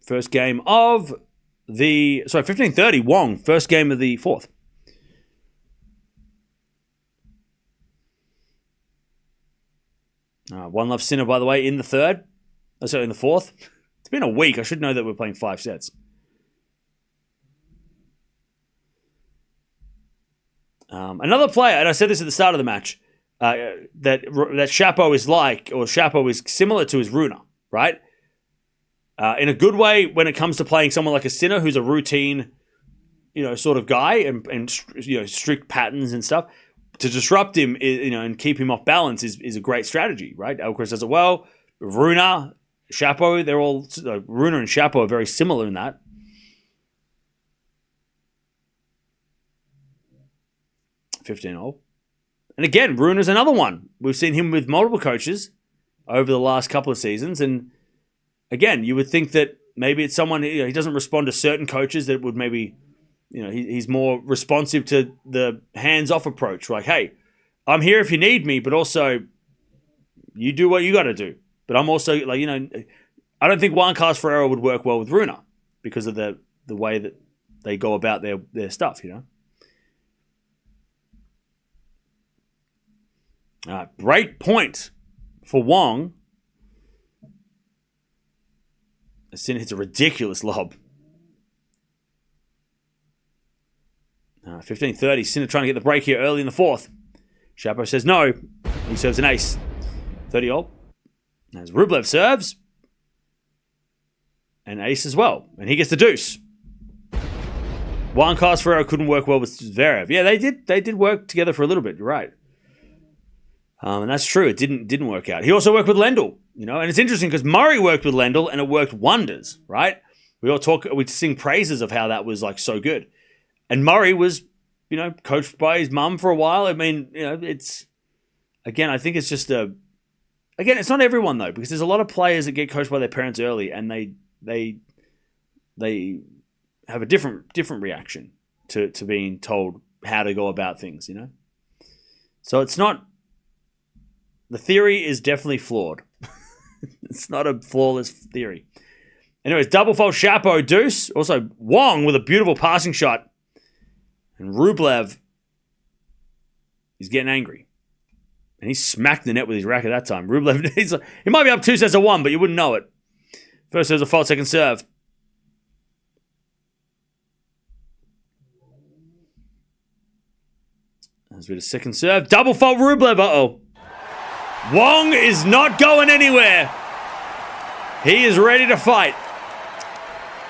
first game of 15-30, Wong, first game of the fourth. One love Sinner, by the way, in the third. So in the fourth. It's been a week. I should know that we're playing 5 sets. Another player, and I said this at the start of the match, that Shapo is like, or Shapo is similar to, is Rune, right? In a good way when it comes to playing someone like a Sinner who's a routine, sort of guy and strict patterns and stuff. To disrupt him, and keep him off balance is a great strategy, right? Alcaraz does it well. Rune, Shapo, they're all Rune and Shapo are very similar in that. $15-all. And again, Rune is another one. We've seen him with multiple coaches over the last couple of seasons, and again, you would think that maybe it's someone he doesn't respond to certain coaches that would maybe. He's more responsive to the hands-off approach. Like, hey, I'm here if you need me, but also you do what you got to do. But I'm also I don't think Juan Carlos Ferrero would work well with Rune because of the way that they go about their stuff. Great point for Wong. Sinner hits a ridiculous lob. 15-30, Sinner trying to get the break here early in the fourth. Shapo says no. He serves an ace. 30-all. As Rublev serves. An ace as well. And he gets the deuce. Juan Carlos Ferrero couldn't work well with Zverev. Yeah, they did work together for a little bit. You're right. And that's true. It didn't work out. He also worked with Lendl. And it's interesting because Murray worked with Lendl and it worked wonders, right? We sing praises of how that was like so good. And Murray was, coached by his mum for a while. I mean, it's, again, I think it's just it's not everyone though, because there's a lot of players that get coached by their parents early and they have a different reaction to being told how to go about things, So it's not, the theory is definitely flawed. It's not a flawless theory. Anyways, double fault Shapo, deuce. Also, Wong with a beautiful passing shot. And Rublev is getting angry. And he smacked the net with his racket that time. Rublev, he might be up 2-1, but you wouldn't know it. First serve's a fault, second serve. There's a bit of second serve. Double fault Rublev. Uh-oh. Wong is not going anywhere. He is ready to fight.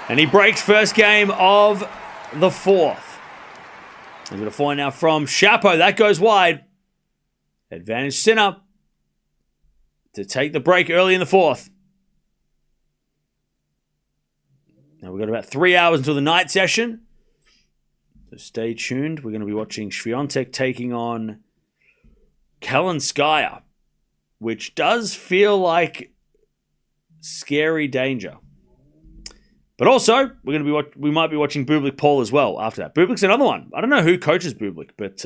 And he breaks first game of the fourth. There's a bit of point now from Shapo. That goes wide. Advantage Sinner to take the break early in the fourth. Now we've got about 3 hours until the night session. So stay tuned. We're going to be watching Swiatek taking on Kalinskaya, which does feel like scary danger. But also, we might be watching Bublik Paul as well after that. Bublik's another one. I don't know who coaches Bublik, but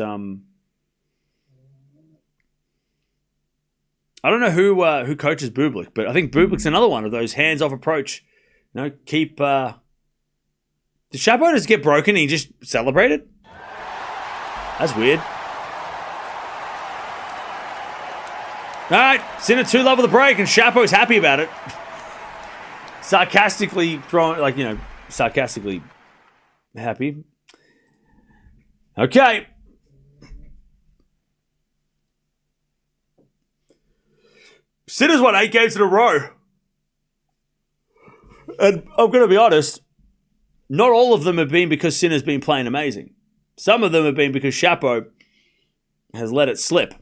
I don't know who coaches Bublik, but I think Bublik's another one of those hands-off approach. Keep. Did Shapo just get broken and he just celebrated? That's weird. All right, Sinner 2-love with the break, and Shapo's happy about it. Sarcastically throwing, sarcastically happy. Okay. Sinner's won 8 games in a row. And I'm going to be honest, not all of them have been because Sinner's been playing amazing. Some of them have been because Shapo has let it slip.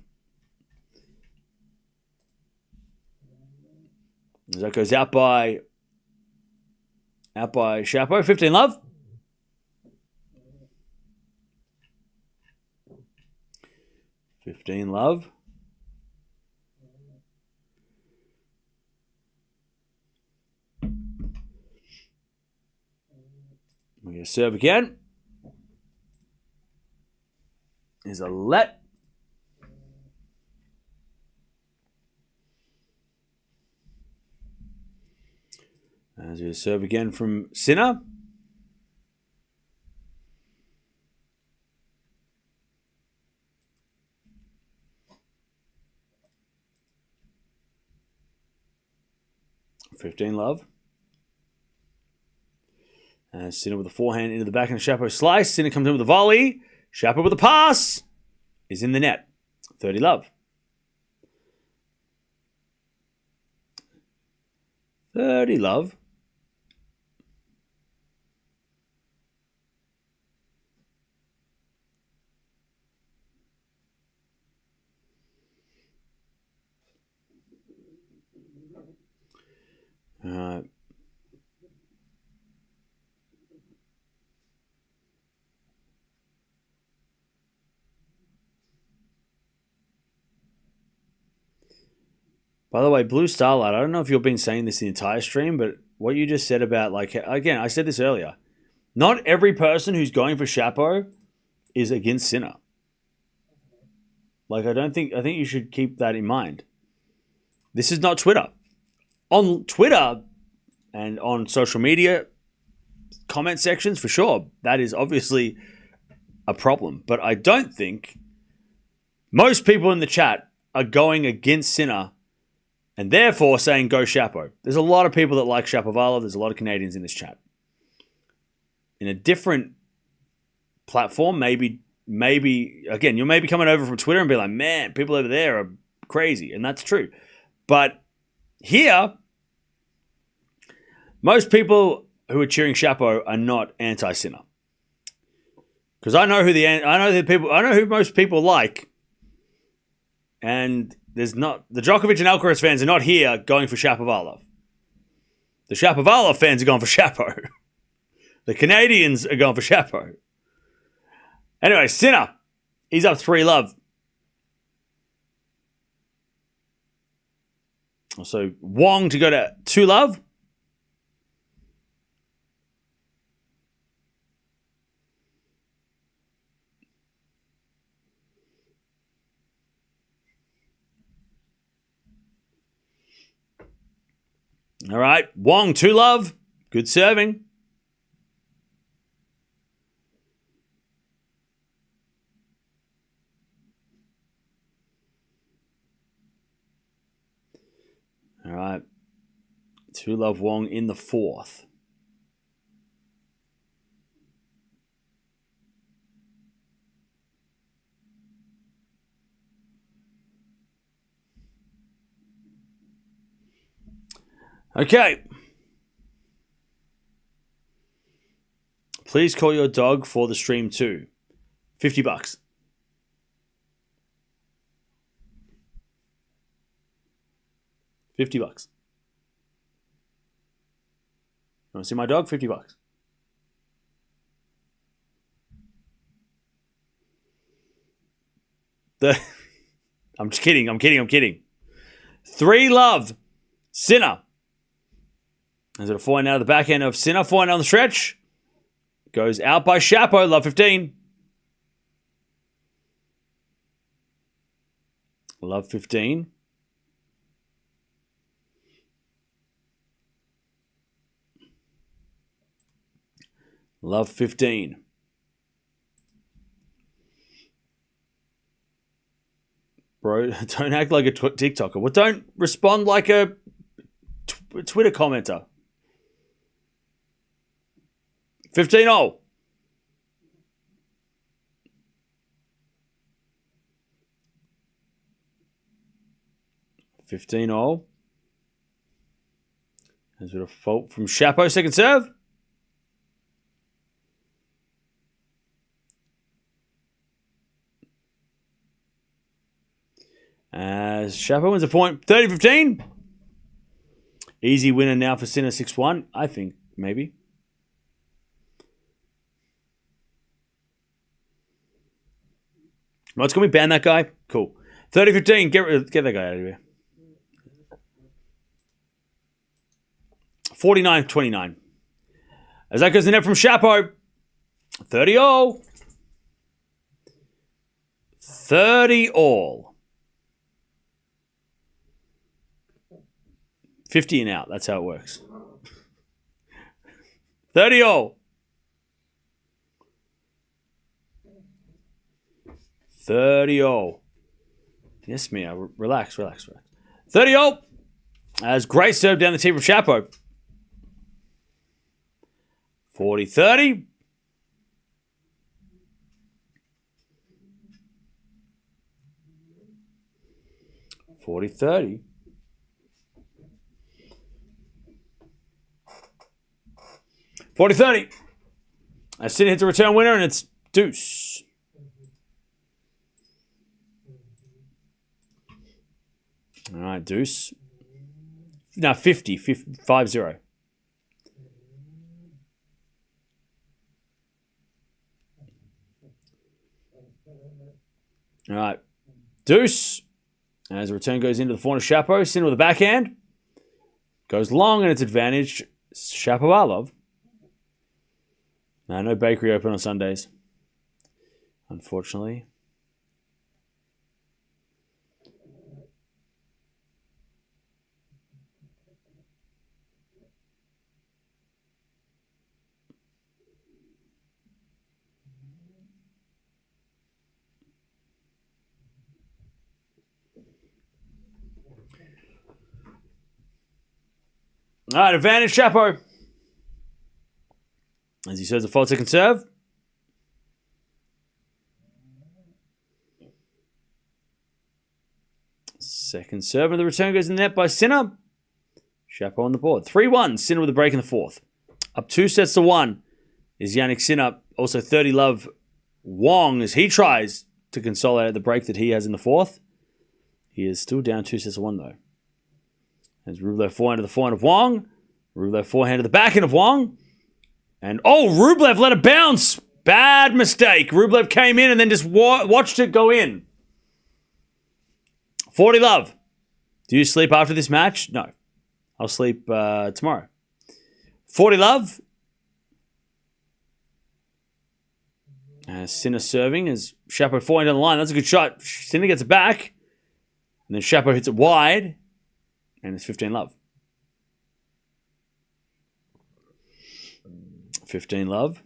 That goes out by Shapo. 15 love. We're going to serve again. Is a let. As we serve again from Sinner. $15 love. And Sinner with a forehand into the back and a Shapo slice. Sinner comes in with a volley. Shapo with a pass. Is in the net. 30 love. 30 love. By the way, Blue Starlight, I don't know if you've been saying this the entire stream, but what you just said about, like, again, I said this earlier. Not every person who's going for Shapo is against Sinner. Like, I think you should keep that in mind. This is not Twitter. On Twitter and on social media comment sections, for sure, that is obviously a problem. But I don't think most people in the chat are going against Sinner and therefore saying go Shapo. There's a lot of people that like Shapovalov. There's a lot of Canadians in this chat. In a different platform, maybe again, you'll maybe coming over from Twitter and be like, man, people over there are crazy. And that's true. But here, most people who are cheering Shapo are not anti-Sinner. Because I know who most people like. And there's not the Djokovic and Alcaraz fans are not here going for Shapovalov. The Shapovalov fans are going for Shapo. The Canadians are going for Shapo. Anyway, Sinner, he's up 3 love. So Wong to go to 2 love. All right, Wong 2 love. Good serving. All right. 2 love Wong in the 4th. Okay. Please call your dog for the stream too. $50. $50. You want to see my dog? $50. I'm just kidding. I'm kidding. 3 love. Sinner. Is it a forehand out of the backhand of Sinner? Forehand on the stretch. Goes out by Shapo. Love 15. Love 15. Love 15. Bro, don't act like a TikToker. Well, don't respond like a Twitter commenter. 15-all. 15-all. There's a bit of fault from Chapo, second serve. As Chapo wins a point, 30-15. Easy winner now for Sinner, 6-1. I think, maybe. What's going to ban that guy? Cool. 30-15. Get that guy out of here. 49-29. As that goes the net from Chapo. 30-all. 30-all. 50 and out. That's how it works. 30-all. 30-all. Yes, Mia. Relax. 30-all. As great serve down the tee from Chapo. 40-30. 40-30. 40-30. As Sinner hits a return winner, and it's deuce. All right, deuce. No, 50-0. All right, deuce. As the return goes into the forehand of Chapo, Sinner with a backhand. Goes long, and it's advantage Shapovalov. No bakery open on Sundays, unfortunately. All right, advantage Chapo. As he serves a fault second serve. Second serve, and the return goes in the net by Sinner. Chapo on the board. 3-1. Sinner with a break in the fourth. Up 2-1 is Jannik Sinner. Also 30-love Wong as he tries to consolidate the break that he has in the fourth. He is still down 2-1 though. As Rublev forehand to the forehand of Wong. Rublev forehand to the backhand of Wong. And, Rublev let it bounce. Bad mistake. Rublev came in and then just watched it go in. 40-love. Do you sleep after this match? No. I'll sleep tomorrow. 40-love. Sinner serving as Chapo forehand on the line. That's a good shot. Sinner gets it back. And then Chapo hits it wide. And it's 15-love. 15-love.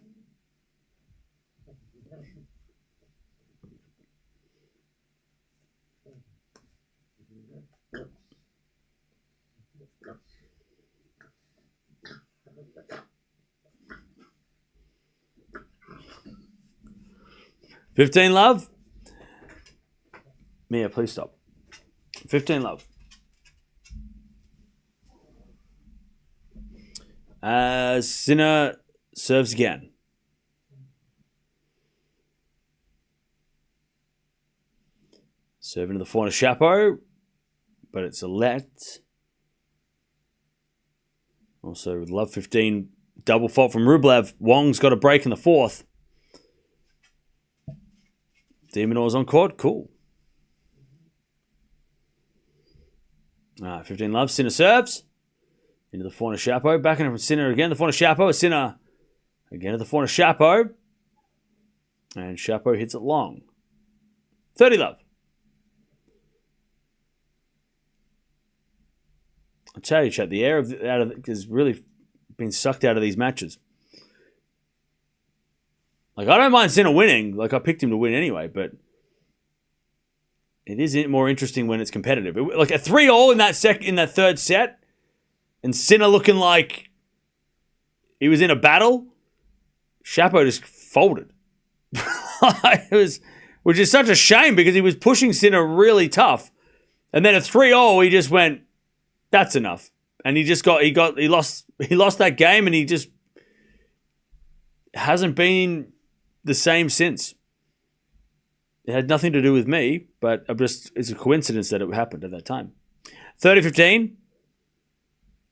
$15-love. Mia, please stop. 15-love. Sinner serves again. Serving to the forehand of Chapo, but it's a let. Also, with love 15, double fault from Rublev. Wong's got a break in the fourth. Demonor's on court. Cool. All right, 15-love. Sinner serves. Into the forehand of Chapo. Back in from Sinner again. The forehand of Chapo. Sinner again at the forehand of Chapo. And Chapo hits it long. 30-love. I tell you, chat, the air has really been sucked out of these matches. Like, I don't mind Sinner winning. Like, I picked him to win anyway, but it is more interesting when it's competitive. Like a 3-all in that third set, and Sinner looking like he was in a battle, Shapo just folded. Which is such a shame because he was pushing Sinner really tough. And then at 3-0, he just went, that's enough. And he lost that game, and he just hasn't been the same since. It had nothing to do with me, but it's a coincidence that it happened at that time. 30-15.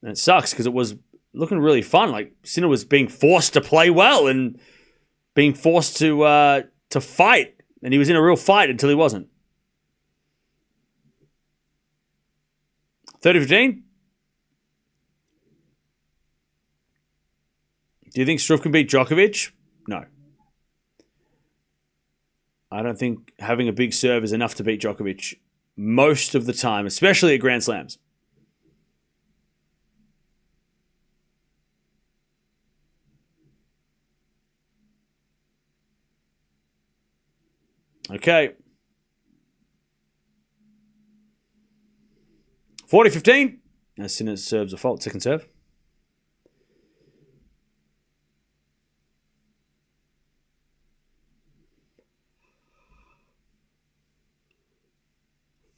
And it sucks because it was looking really fun. Like, Sinner was being forced to play well and being forced to fight. And he was in a real fight until he wasn't. 30-15. Do you think Struff can beat Djokovic? No. I don't think having a big serve is enough to beat Djokovic most of the time, especially at Grand Slams. Okay. 40-15. Now Sinner serves a fault. Second serve.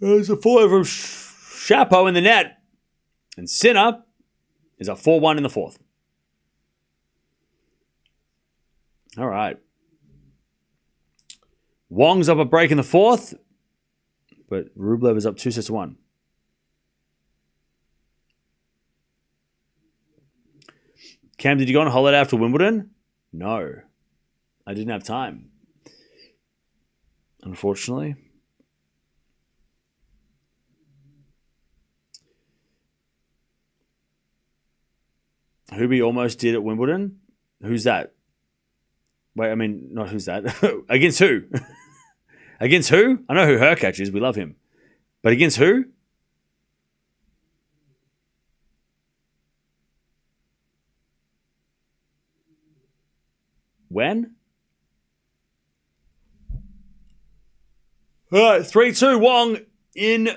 There's a fall over of Shapo in the net. And Sinner is up 4-1 in the fourth. All right. Wong's up a break in the fourth. But Rublev is up 2-1. Cam, did you go on holiday after Wimbledon? No. I didn't have time. Unfortunately. Hubie almost did at Wimbledon. Who's that? Wait, I mean, not who's that. Against who? Against who? I know who Hurkacz is. We love him. But against who? When? All right, 3-2 Wong in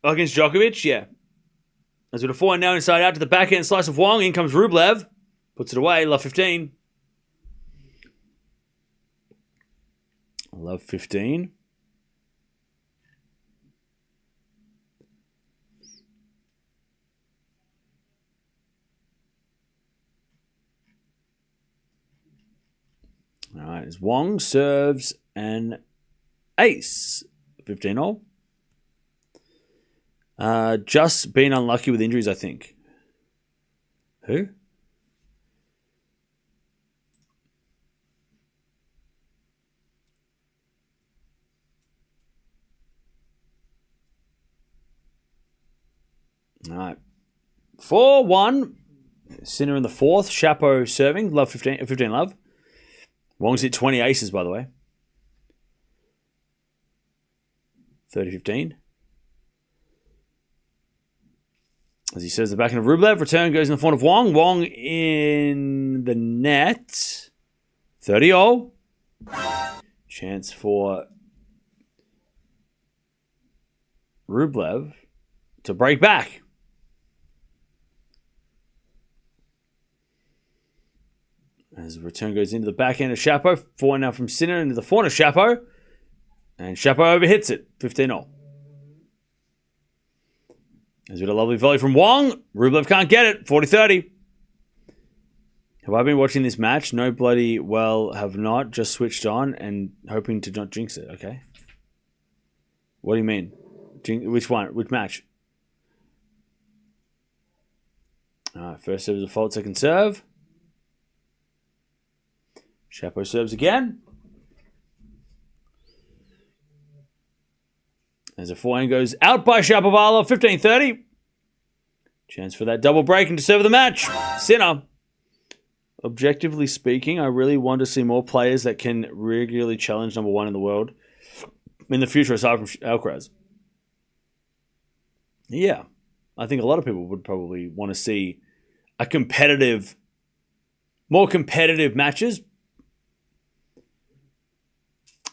against Djokovic. Yeah. As with a forehand now inside out to the backhand slice of Wong. In comes Rublev. Puts it away. Love 15. Love 15. All right. As Wong serves an ace. 15-all. Just been unlucky with injuries, I think. Who? All right. 4-1. Sinner in the fourth. Shapo serving. Love 15 love. Wong's hit 20 aces, by the way. 30-15. As he serves the backhand of Rublev. Return goes in the front of Wong. Wong in the net. 30-all. Chance for Rublev to break back. As the return goes into the backhand of Shapo. Forehand now from Sinner into the forehand of Shapo. And Shapo overhits it. 15-all. There's been a lovely volley from Wong. Rublev can't get it. 40-30. Have I been watching this match? No, bloody well have not. Just switched on and hoping to not jinx it. Okay. What do you mean? Which one? Which match? All right. First serve is a fault. Second serve. Shapo serves again. As a forehand goes out by Shapovalov, 15-30. Chance for that double break and to serve the match. Sinner. Objectively speaking, I really want to see more players that can regularly challenge number one in the world in the future aside from Alcaraz. Yeah. I think a lot of people would probably want to see more competitive matches.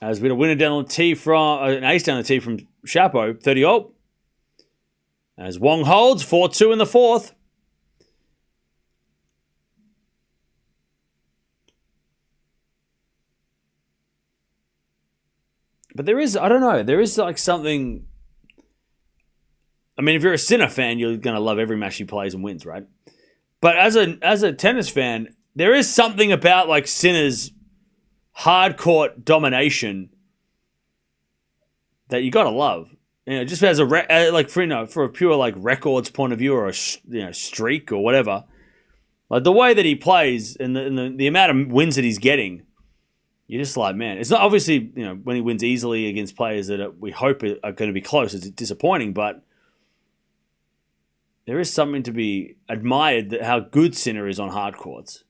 As we had a winner down the tee from an ace down the tee from Shapo, 30-all. As Wong holds, 4-2 in the fourth. But there is, I don't know, there is like something. I mean, if you're a Sinner fan, you're going to love every match he plays and wins, right? But as a tennis fan, there is something about like Sinner's hard court domination that you got to love. You know, just as for a pure like records point of view or a streak or whatever. Like the way that he plays and the amount of wins that he's getting, you're just like, man, it's not obviously, when he wins easily against players that we hope are going to be close, it's disappointing, but there is something to be admired that how good Sinner is on hard courts,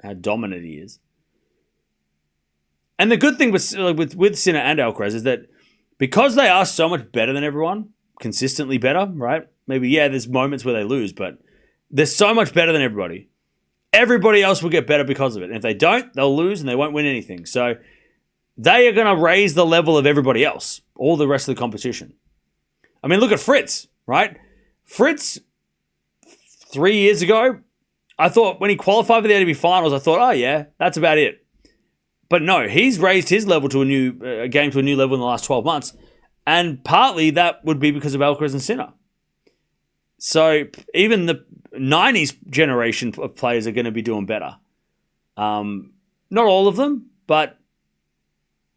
how dominant he is. And the good thing with Sinner and Alcaraz is that because they are so much better than everyone, consistently better, right? Maybe, there's moments where they lose, but they're so much better than everybody. Everybody else will get better because of it. And if they don't, they'll lose and they won't win anything. So they are going to raise the level of everybody else, all the rest of the competition. I mean, look at Fritz, right? Fritz, 3 years ago, I thought when he qualified for the ATP finals, I thought, oh yeah, that's about it. But no, he's raised his level to a new game to a new level in the last 12 months. And partly that would be because of Alcaraz and Sinner. So even the 90s generation of players are going to be doing better. Not all of them, but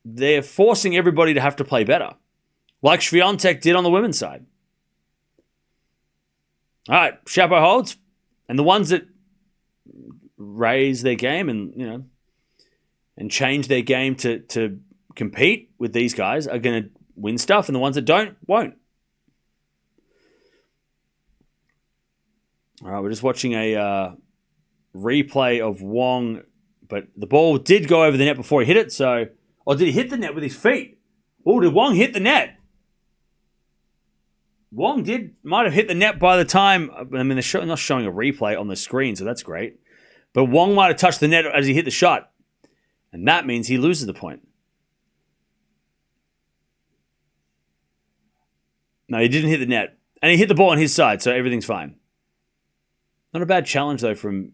they're forcing everybody to have to play better. Like Swiatek did on the women's side. All right, Chapo holds. And the ones that raise their game and, and change their game to compete with these guys are going to win stuff. And the ones that don't, won't. All right, we're just watching a replay of Wong, but the ball did go over the net before he hit it. Or did he hit the net with his feet? Oh, did Wong hit the net? Wong might have hit the net by the time. I mean, they're not showing a replay on the screen, so that's great. But Wong might have touched the net as he hit the shot, and that means he loses the point. No, he didn't hit the net, and he hit the ball on his side, so everything's fine. Not a bad challenge, though, from...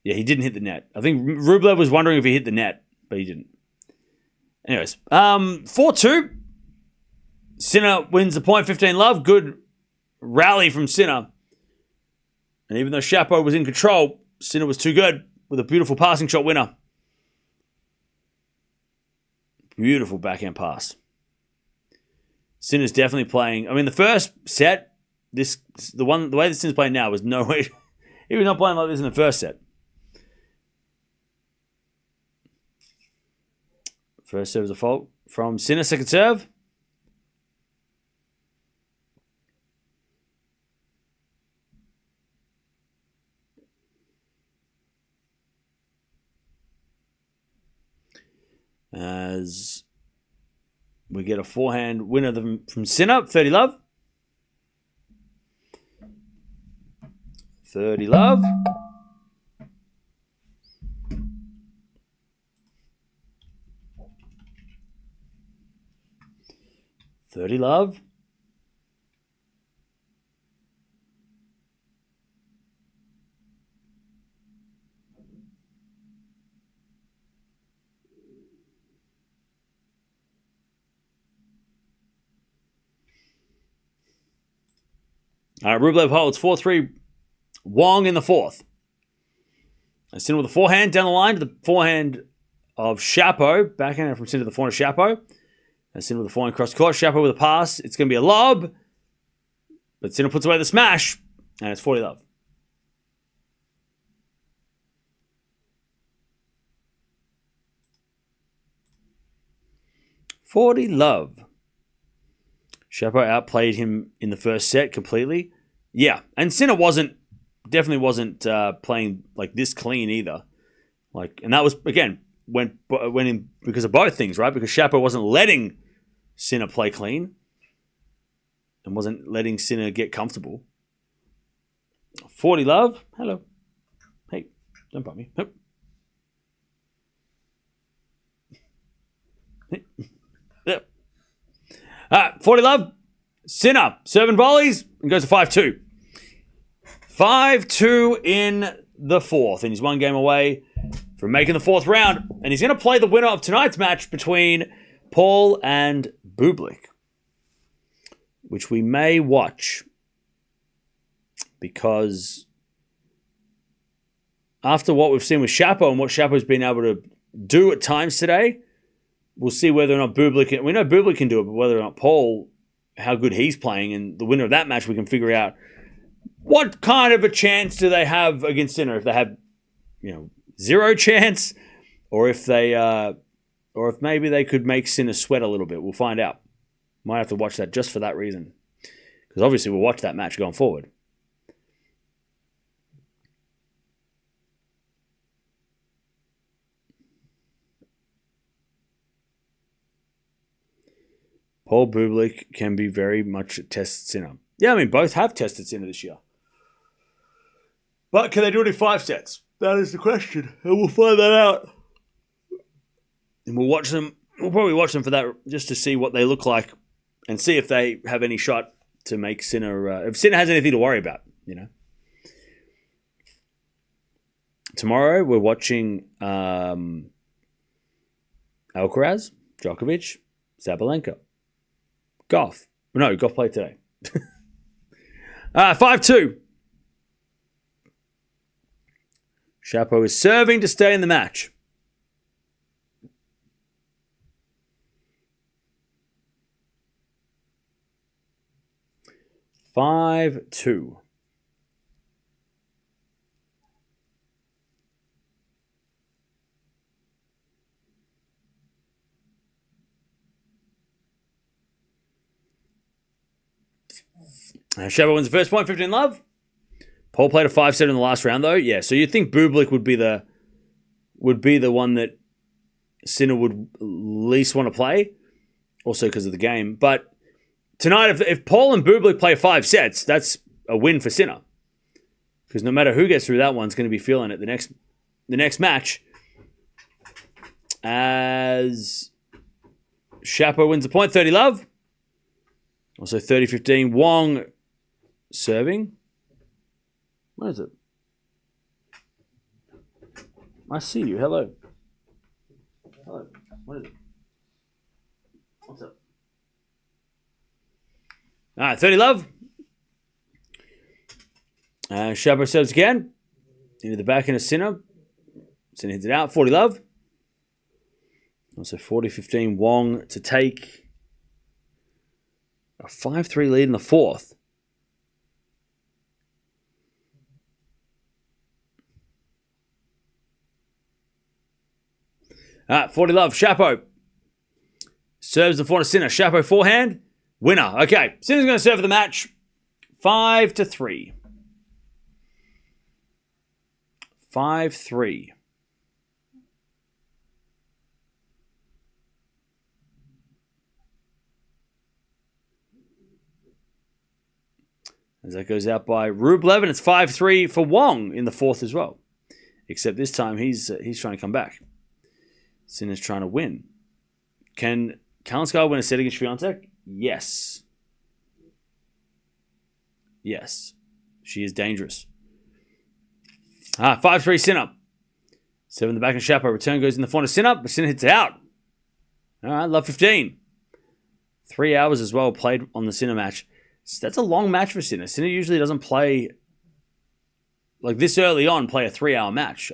Yeah, he didn't hit the net. I think Rublev was wondering if he hit the net, but he didn't. Anyways, 4-2. Sinner wins the point, 15-love. Good rally from Sinner. And even though Chapo was in control, Sinner was too good with a beautiful passing shot winner. Beautiful backhand pass. Sinner's definitely playing... I mean, the first set... The way that Sinner's playing now was no way. He was not playing like this in the first set. First serve is a fault from Sinner. Second serve. As we get a forehand winner from Sinner, 30-love. 30-love. All right, Rublev holds 4-3. Wong in the fourth. And Sinner with a forehand down the line to the forehand of Chapo. Backhand from Sinner to the forehand of Chapo. And Sinner with a forehand cross court. Chapo with a pass. It's going to be a lob. But Sinner puts away the smash. And it's 40-love. $40-love. Chapo outplayed him in the first set completely. Yeah, and Sinner definitely wasn't playing like this clean either. And that was again went in because of both things, right? Because Chapo wasn't letting Sinner play clean and wasn't letting Sinner get comfortable. 40-love. Hello. Hey, don't bite me. Nope. Yep. All right, 40-love. Sinner serving volleys and goes to 5-2. 5-2 in the fourth, and he's one game away from making the fourth round. And he's going to play the winner of tonight's match between Paul and Bublik, which we may watch because after what we've seen with Shapo and what Shapo's been able to do at times today, we'll see whether or not Bublik we know Bublik can do it, but whether or not Paul, how good he's playing, and the winner of that match, we can figure out what kind of a chance do they have against Sinner. If they have, zero chance, or if maybe they could make Sinner sweat a little bit. We'll find out. Might have to watch that just for that reason, because obviously we'll watch that match going forward. Paul Bublik can be very much test Sinner. Yeah, I mean, both have tested Sinner this year. But can they do it in 5 sets? That is the question. And we'll find that out. And we'll watch them. We'll probably watch them for that, just to see what they look like and see if they have any shot to make Sinner, if Sinner has anything to worry about, Tomorrow, we're watching Alcaraz, Djokovic, Sabalenka. Gauff. No, Gauff played today. 5-2. Shapo is serving to stay in the match. (5-2). Shapo wins the first point, 15 love. Paul played a 5-7 in the last round, though. Yeah, so you'd think Bublik would be the one that Sinner would least want to play, also because of the game. But tonight, if Paul and Bublik play 5 sets, that's a win for Sinner, because no matter who gets through that one, is going to be feeling it the next match. As Shapo wins the point, 30 love. Also 30-15. Wong serving. What is it? I see you. Hello. Hello. What is it? What's up? All right, 30 love. Shapo serves again. Into the back end of Sinner. Sinner hits it out. 40 love. Also 40-15. Wong to take a 5-3 lead in the fourth. All right, 40 love. Shapo serves the forehand. Sinner. Shapo forehand. Winner. Okay, Sinner's going to serve for the match. 5-3. 5-3. As that goes out by Rublev, and it's 5-3 for Wong in the fourth as well. Except this time he's trying to come back. Sinner's trying to win. Can Kalinskaya win a set against Swiatek? Yes. Yes. She is dangerous. 5-3 Sinner. 7 in the back of Shapo. Return goes in the front of Sinner, but Sinner hits it out. All right, love 15. 3 hours as well played on the Sinner match. That's a long match for Sinner. Sinner usually doesn't play like this early on. Play a 3-hour match.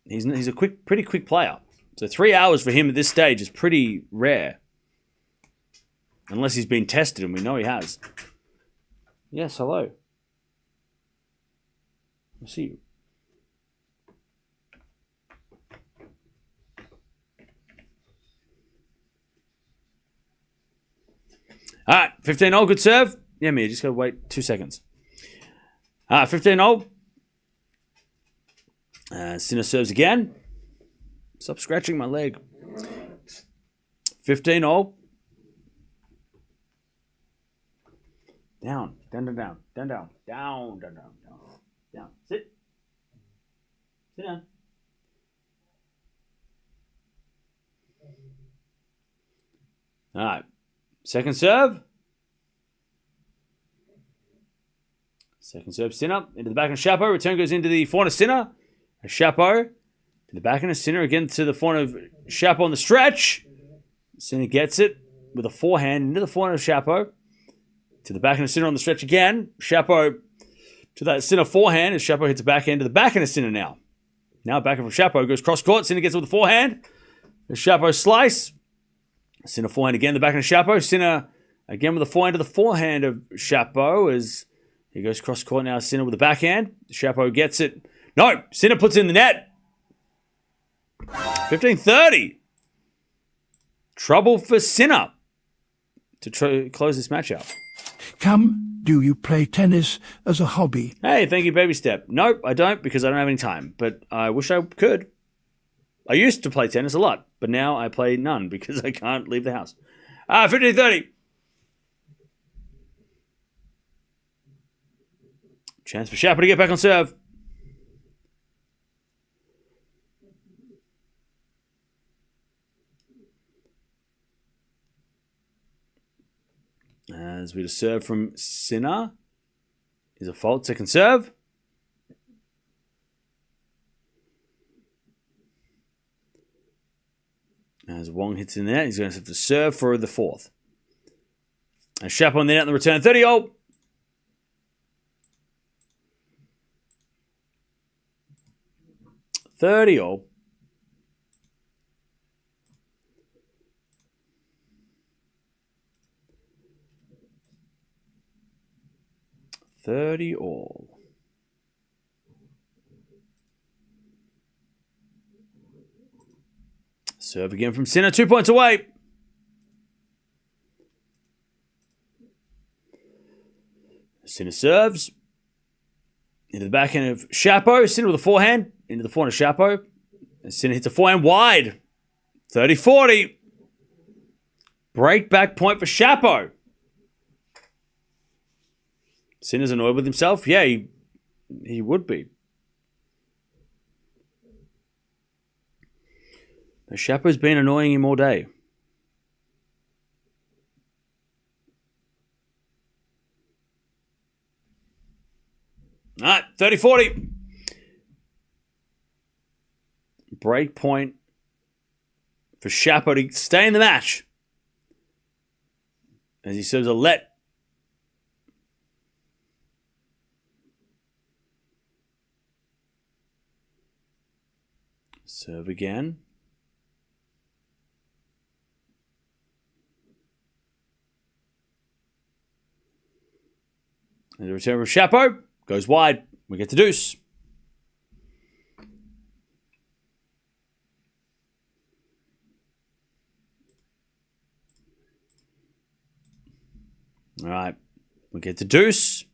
He's a pretty quick player. So 3 hours for him at this stage is pretty rare, unless he's been tested, and we know he has. Yes, hello. I see you. All right, 15-0, good serve. Yeah, Mia, just got to wait 2 seconds. 15-0. Sinner serves again. Stop scratching my leg. 15-0. Down. Sit. Sit down. All right. Second serve. Second serve, Sinner. Into the back of Shapo. Return goes into the forehand of Sinner. Shapo to the backhand of Sinner. Again to the forehand of Shapo on the stretch. Sinner gets it with a forehand into the forehand of Shapo. To the backhand of Sinner on the stretch again. Shapo to that Sinner forehand as Shapo hits a backhand to the backhand of Sinner now. Now backhand from Shapo goes cross court. Sinner gets it with the forehand. The Shapo slice. Sinner forehand again, the backhand of Shapo. Sinner again with the forehand to the forehand of Shapo as he goes cross court now. Sinner with the backhand. Shapo gets it. No, Sinner puts it in the net. 15-30. Trouble for Sinner to close this match out. Do you play tennis as a hobby? Hey, thank you, Baby Step. Nope, I don't because I don't have any time, but I wish I could. I used to play tennis a lot, but now I play none because I can't leave the house. 15-30. Chance for Shapo to get back on serve. As we just serve from Sinner. Is a fault. Second serve. As Wong hits in there, he's going to have to serve for the fourth. And Shapo on the net in the return. 30-all. All. Serve again from Sinner, 2 points away. Sinner serves. Into the backhand of Shapo. Sinner with a forehand. Into the forehand of Shapo. And Sinner hits a forehand wide. 30-40. Break back point for Shapo. Sinner's annoyed with himself. Yeah, he would be. But Shapo's been annoying him all day. All right, 30-40. Break point for Shapo to stay in the match. As he serves a let. Serve again. And the return from Shapo goes wide. We get to deuce. All right. We get to deuce.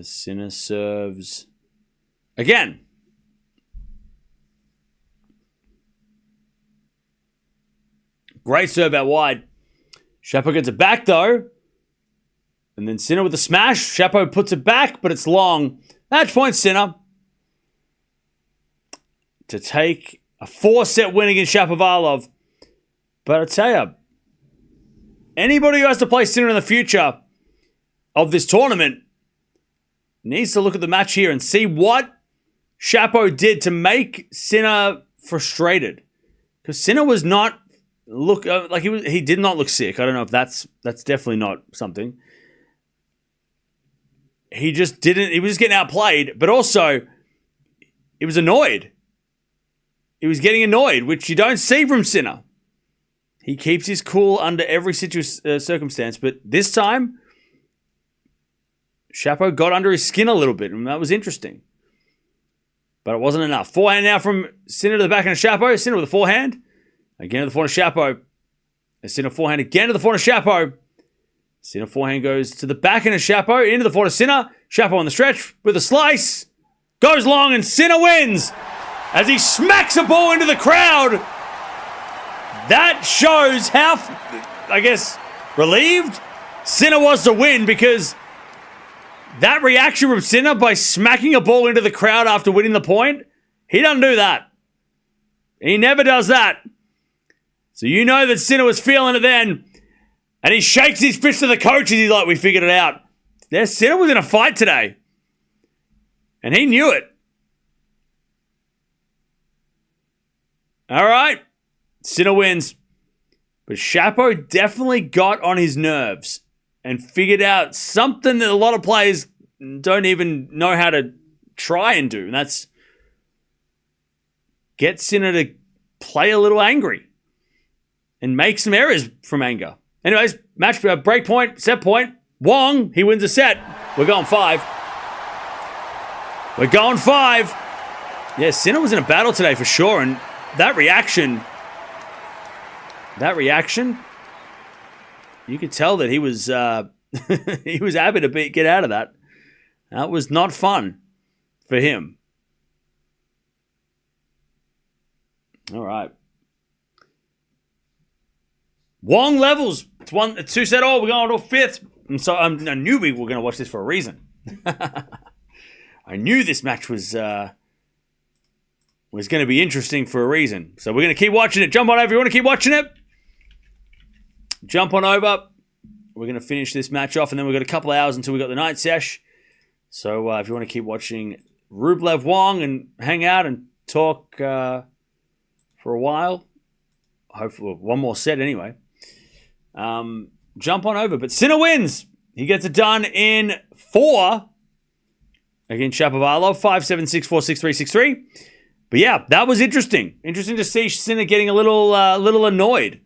Sinner serves again. Great serve out wide. Shapo gets it back though. And then Sinner with a smash. Shapo puts it back, but it's long. Match point Sinner to take a 4-set win against Shapovalov. But I tell you, anybody who has to play Sinner in the future of this tournament needs to look at the match here and see what Shapo did to make Sinner frustrated. Because Sinner was not he did not look sick. I don't know if that's definitely not something. He was just getting outplayed, but also he was annoyed. He was getting annoyed, which you don't see from Sinner. He keeps his cool under every circumstance, but this time Shapo got under his skin a little bit, and that was interesting. But it wasn't enough. Forehand now from Sinner to the backhand of Shapo. Sinner with a forehand. Again to the forehand of Shapo. And Sinner forehand again to the forehand of Shapo. Sinner forehand goes to the backhand of Shapo. Into the forehand of Sinner. Shapo on the stretch with a slice. Goes long and Sinner wins as he smacks a ball into the crowd. That shows how, relieved Sinner was to win, because that reaction from Sinner by smacking a ball into the crowd after winning the point, he doesn't do that. He never does that. So you know that Sinner was feeling it then. And he shakes his fist to the coaches. He's like, we figured it out. Their Sinner was in a fight today. And he knew it. All right. Sinner wins. But Shapo definitely got on his nerves and figured out something that a lot of players don't even know how to try and do. And that's get Sinner to play a little angry and make some errors from anger. Anyways, match break point, set point. Wong, he wins a set. We're going 5. We're going 5. Yeah, Sinner was in a battle today for sure. And that reaction, you could tell that he was he was happy to get out of that. That was not fun for him. All right. Wong levels. It's 2 set all. We're going to 5th. And so I knew we were going to watch this for a reason. I knew this match was going to be interesting for a reason. So we're going to keep watching it. Jump on over. You want to keep watching it? Jump on over. We're going to finish this match off, and then we've got a couple of hours until we got the night sesh. So if you want to keep watching Rublev Wong and hang out and talk for a while, hopefully one more set anyway, jump on over. But Sinner wins. He gets it done in 4 against Shapovalov, 5-7, 6-4, 6-3, 6-3. But yeah, that was interesting. Interesting to see Sinner getting a little annoyed.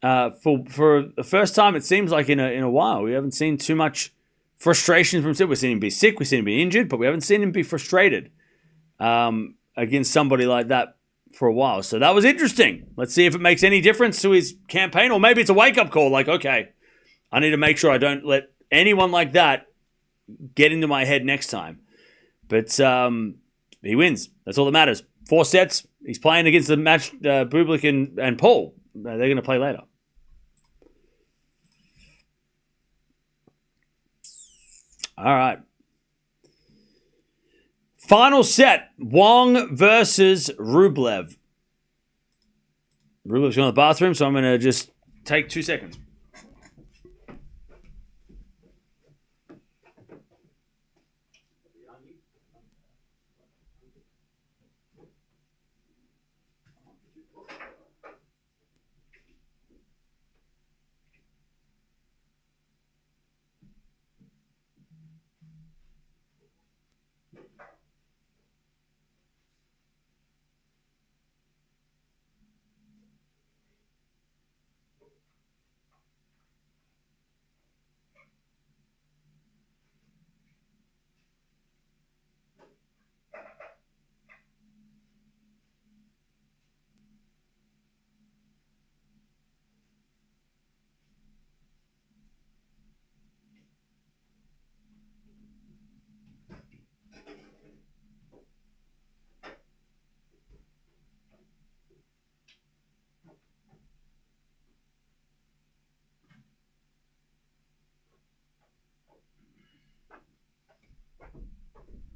For the first time, it seems like in a while, we haven't seen too much frustration from Sinner. We've seen him be sick, we've seen him be injured, but we haven't seen him be frustrated against somebody like that for a while. So that was interesting. Let's see if it makes any difference to his campaign, or maybe it's a wake-up call. Like, okay, I need to make sure I don't let anyone like that get into my head next time. But he wins. That's all that matters. 4 sets. He's playing against the match Bublik and Paul. They're going to play later. All right. Final set. Wong versus Rublev. Rublev's going to the bathroom, so I'm going to just take 2 seconds.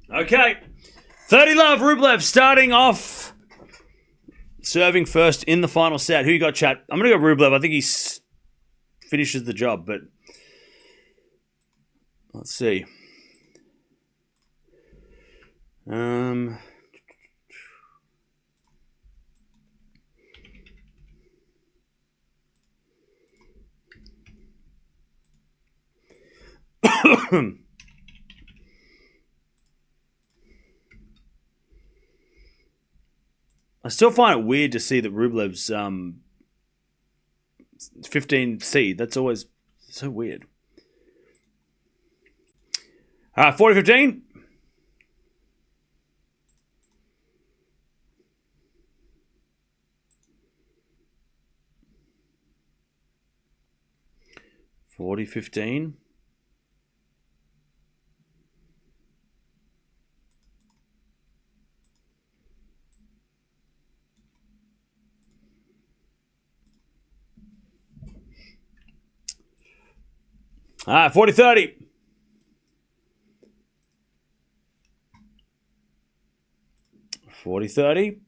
Okay. 30 love, Rublev starting off. Serving first in the final set. Who you got, chat? I'm going to go Rublev. I think he finishes the job, but let's see. I still find it weird to see that Rublev's 15 seed. That's always so weird. All right, 40-15. $40-15. All right, 40-30. $40-30.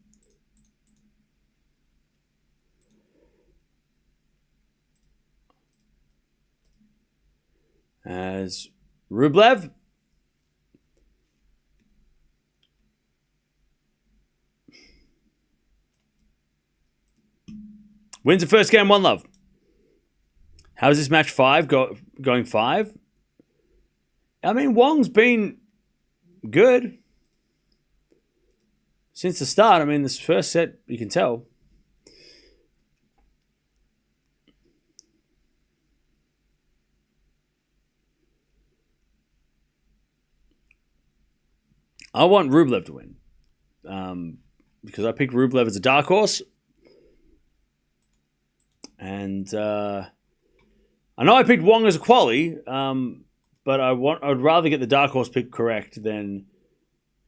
As Rublev. Wins the first game, 1-love. How's this match 5 going 5? I mean, Wong's been good since the start. I mean, this first set, you can tell. I want Rublev to win because I picked Rublev as a dark horse. And I know I picked Wong as a quali, but I'd rather get the dark horse pick correct than,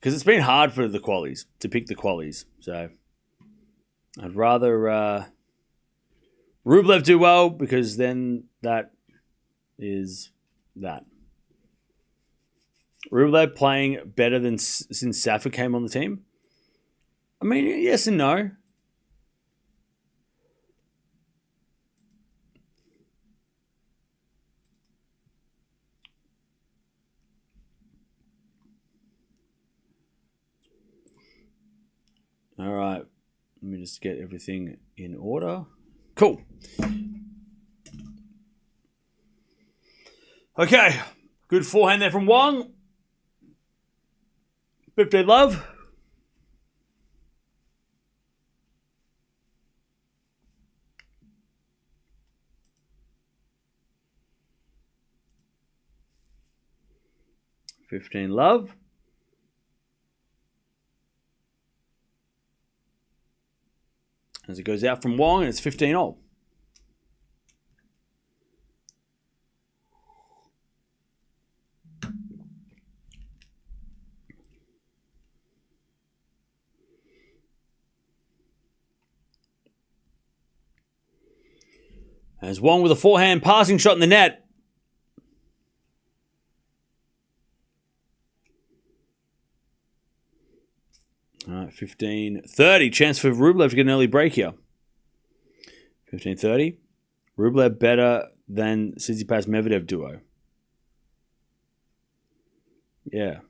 because it's been hard for the qualies to pick the qualies. So I'd rather Rublev do well, because then that is that. Rublev playing better than since Safa came on the team? I mean, yes and no. All right. Let me just get everything in order. Cool. Okay. Good forehand there from Wong. 15 love. As it goes out from Wong, and it's 15-all. As Wong with a forehand passing shot in the net. All right, 15-30. Chance for Rublev to get an early break here. 15-30. Rublev better than Tsitsipas Medvedev duo. Yeah.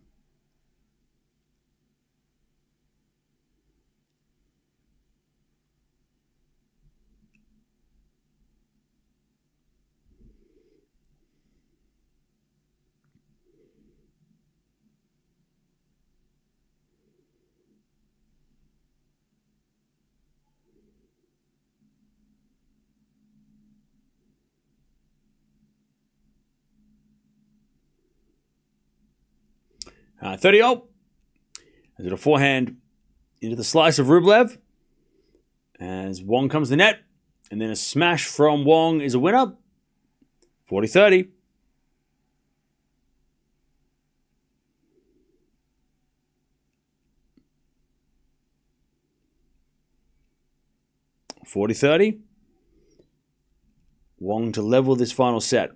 All right, 30-all. As it a forehand into the slice of Rublev. As Wong comes to the net. And then a smash from Wong is a winner. 40-30. Wong to level this final set.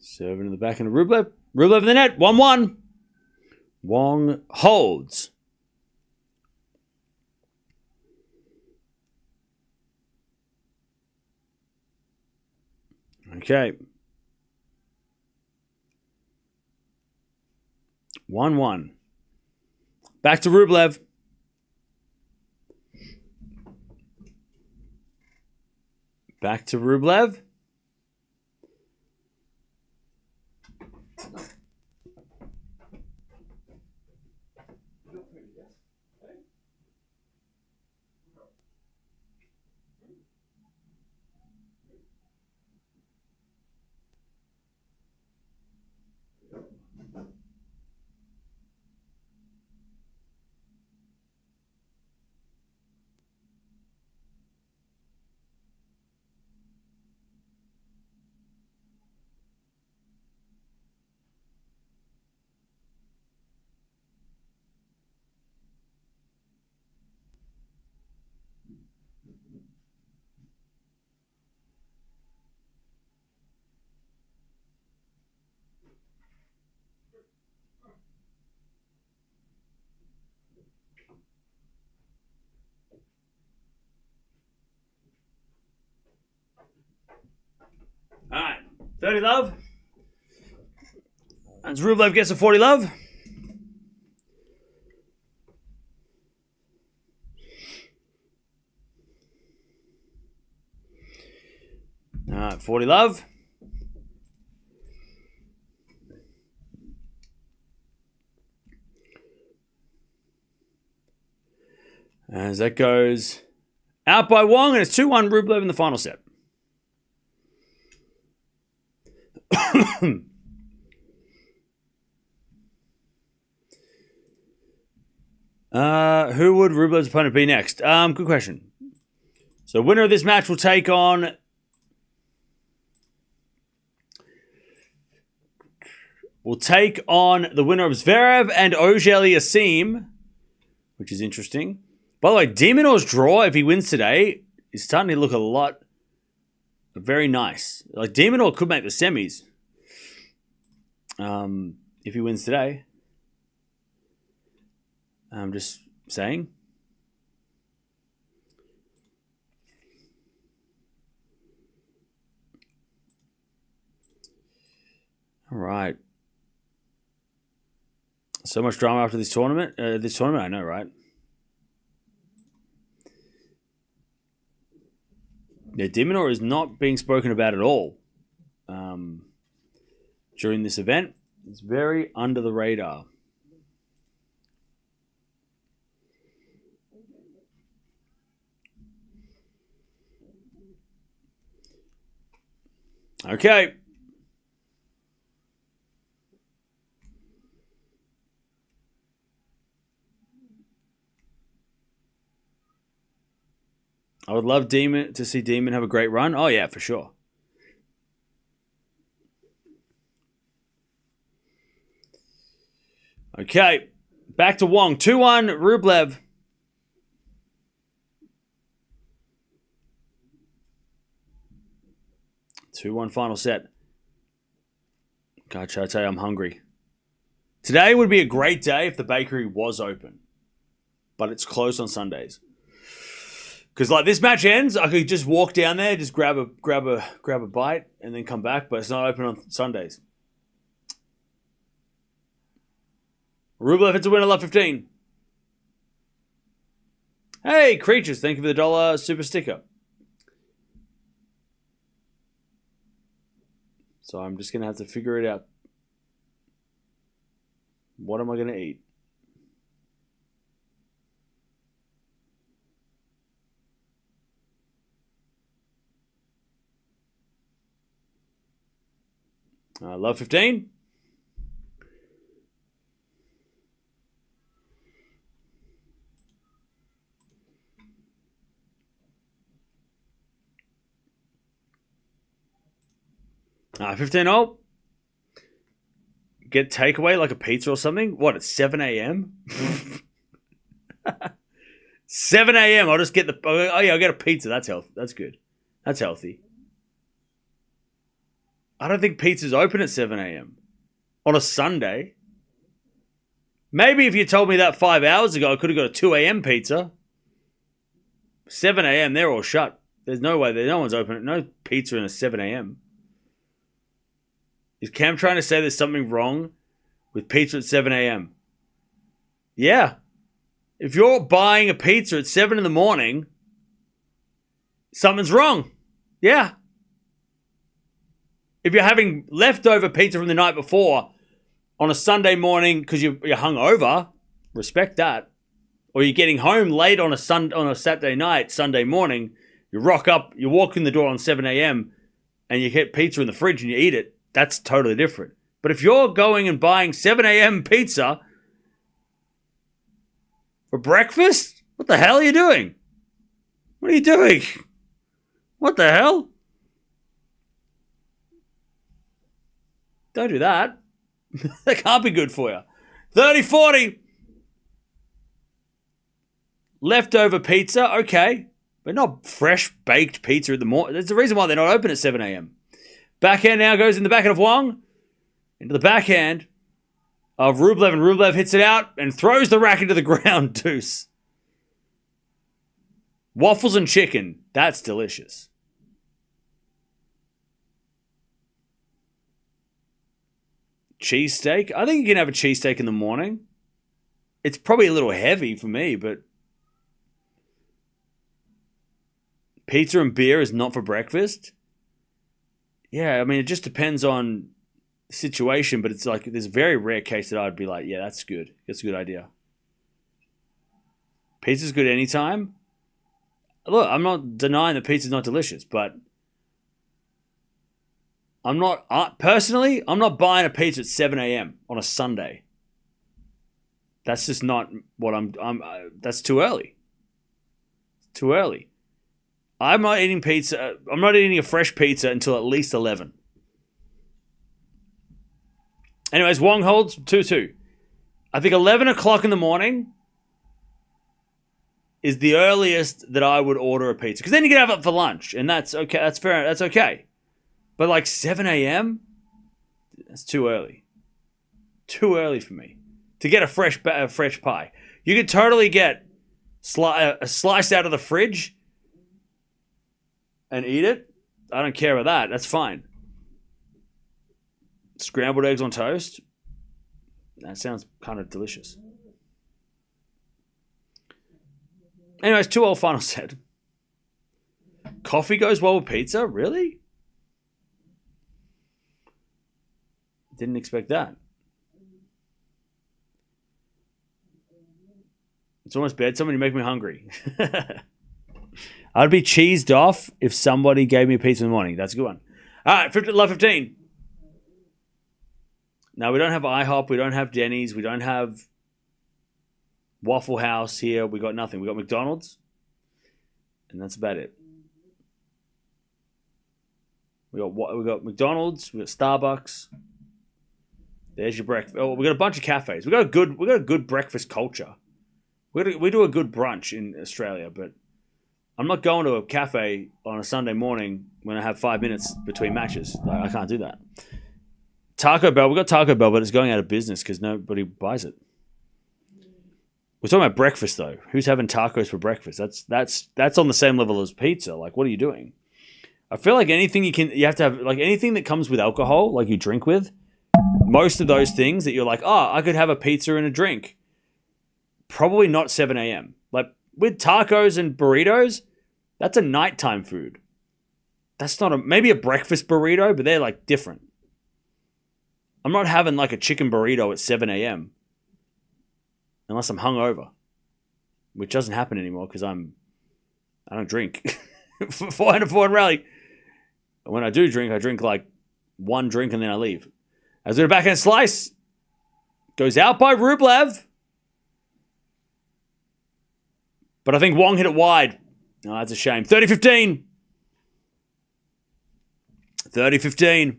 Serving in the back end of Rublev. Rublev in the net. 1-1. Wong holds. Okay. 1-1. Back to Rublev. Back to Rublev. 30 love. And Rublev gets a 40 love. All right, 40 love. As that goes out by Wong, and it's 2-1 Rublev in the final set. Who would Rublev's opponent be next? Good question. So winner of this match will take on... the winner of Zverev and Auger-Aliassime, which is interesting. By the way, De Minaur's draw, if he wins today, is starting to look very nice. Like, De Minaur could make the semis if he wins today. I'm just saying. All right. So much drama after this tournament. I know, right? Yeah, De Minaur is not being spoken about at all during this event. It's very under the radar. Okay. I would love to see Demon have a great run. Oh, yeah, for sure. Okay. Back to Wong. 2-1, Rublev. Two-one final set. God, I tell you, I'm hungry. Today would be a great day if the bakery was open. But it's closed on Sundays. Because like this match ends, I could just walk down there, just grab a bite, and then come back. But it's not open on Sundays. Rublev hits a winner, love 15. Hey, creatures! Thank you for the $1 super sticker. So I'm just gonna have to figure it out. What am I gonna eat? Love 15. All 15 all. Get takeaway like a pizza or something. What, it's 7 a.m.? 7 a.m. I'll just get I'll get a pizza. That's healthy. That's good. That's healthy. I don't think pizza's open at 7 a.m. on a Sunday. Maybe if you told me that 5 hours ago, I could have got a 2 a.m. pizza. 7 a.m., they're all shut. There's no way. No one's open. No pizza in a 7 a.m. Is Cam trying to say there's something wrong with pizza at 7 a.m.? Yeah. If you're buying a pizza at 7 in the morning, something's wrong. Yeah. If you're having leftover pizza from the night before on a Sunday morning because you're hungover, respect that. Or you're getting home late on a Saturday night, Sunday morning, you rock up, you walk in the door on 7 a.m. and you get pizza in the fridge and you eat it, that's totally different. But if you're going and buying 7 a.m. pizza for breakfast, what the hell are you doing? What are you doing? What the hell? Don't do that. That can't be good for you. 30-40. Leftover pizza, okay. But not fresh baked pizza in the morning. There's the reason why they're not open at 7 a.m. Backhand now goes in the backhand of Wong. Into the backhand of Rublev. And Rublev hits it out and throws the racket to the ground. Deuce. Waffles and chicken. That's delicious. cheesesteak. I think you can have a cheesesteak in the morning. It's probably a little heavy for me, but pizza and beer is not for breakfast. Yeah, I mean, it just depends on the situation, but it's like there's a very rare case that I'd be like, yeah, that's good. That's a good idea. Pizza's good anytime. Look, I'm not denying that pizza's not delicious, but I'm not buying a pizza at 7 a.m. on a Sunday. That's just not what that's too early. Too early. I'm not eating pizza. I'm not eating a fresh pizza until at least 11. Anyways, Wong holds 2-2. I think 11 o'clock in the morning is the earliest that I would order a pizza. Because then you can have it for lunch, and that's okay. That's fair. That's okay. But like 7 a.m., that's too early. Too early for me to get a fresh pie. You could totally get a slice out of the fridge and eat it. I don't care about that. That's fine. Scrambled eggs on toast. That sounds kind of delicious. Anyways, 2-2 final set. Coffee goes well with pizza? Really? Didn't expect that. It's almost bedtime and you make me hungry. I'd be cheesed off if somebody gave me a pizza in the morning. That's a good one. All right, love 15. Now, we don't have IHOP. We don't have Denny's. We don't have Waffle House here. We got nothing. We got McDonald's. And that's about it. We got McDonald's. We got Starbucks. There's your breakfast. Oh, we got a bunch of cafes. We got a good breakfast culture. We do a good brunch in Australia, but I'm not going to a cafe on a Sunday morning when I have 5 minutes between matches. I can't do that. Taco Bell. We got Taco Bell, but it's going out of business because nobody buys it. We're talking about breakfast though. Who's having tacos for breakfast? That's on the same level as pizza. Like, what are you doing? I feel like anything you have to have, like anything that comes with alcohol, like you drink with. Most of those things that you're like, oh, I could have a pizza and a drink. Probably not 7 a.m. Like with tacos and burritos, that's a nighttime food. That's not maybe a breakfast burrito, but they're like different. I'm not having like a chicken burrito at 7 a.m. unless I'm hungover, which doesn't happen anymore because I don't drink. 404 and rally. When I do drink, I drink like one drink and then I leave. As we go backhand slice, goes out by Rublev. But I think Wong hit it wide. Oh, that's a shame. 30-15. 30-15.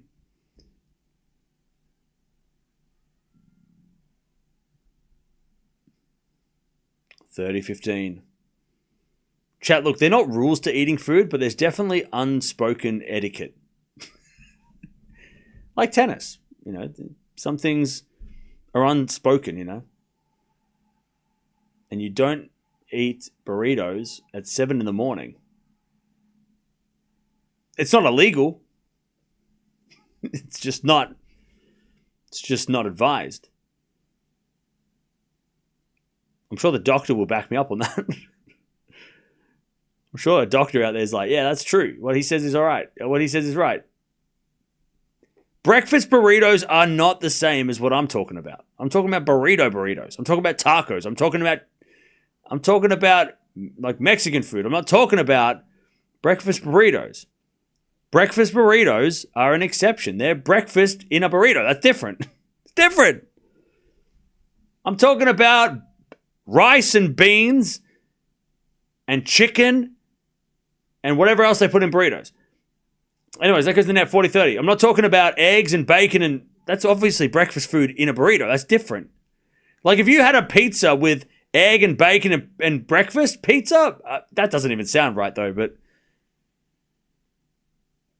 Chat, look, they're not rules to eating food, but there's definitely unspoken etiquette. Like tennis. You know, some things are unspoken, you know. And you don't eat burritos at 7 in the morning. It's not illegal. It's just not advised. I'm sure the doctor will back me up on that. I'm sure a doctor out there is like, yeah, that's true. What he says is all right. What he says is right. Breakfast burritos are not the same as what I'm talking about. I'm talking about burritos. I'm talking about tacos. I'm talking about like Mexican food. I'm not talking about breakfast burritos. Breakfast burritos are an exception. They're breakfast in a burrito. That's different. It's different. I'm talking about rice and beans and chicken and whatever else they put in burritos. Anyways, that goes to the net 40-30. I'm not talking about eggs and bacon, and that's obviously breakfast food in a burrito. That's different. Like if you had a pizza with egg and bacon and breakfast pizza, that doesn't even sound right though, but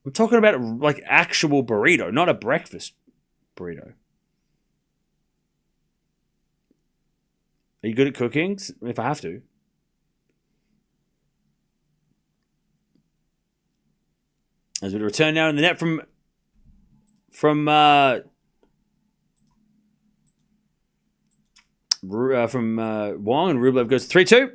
I'm talking about like actual burrito, not a breakfast burrito. Are you good at cooking? If I have to. As we return now in the net from from Wong, and Rublev goes 3-2.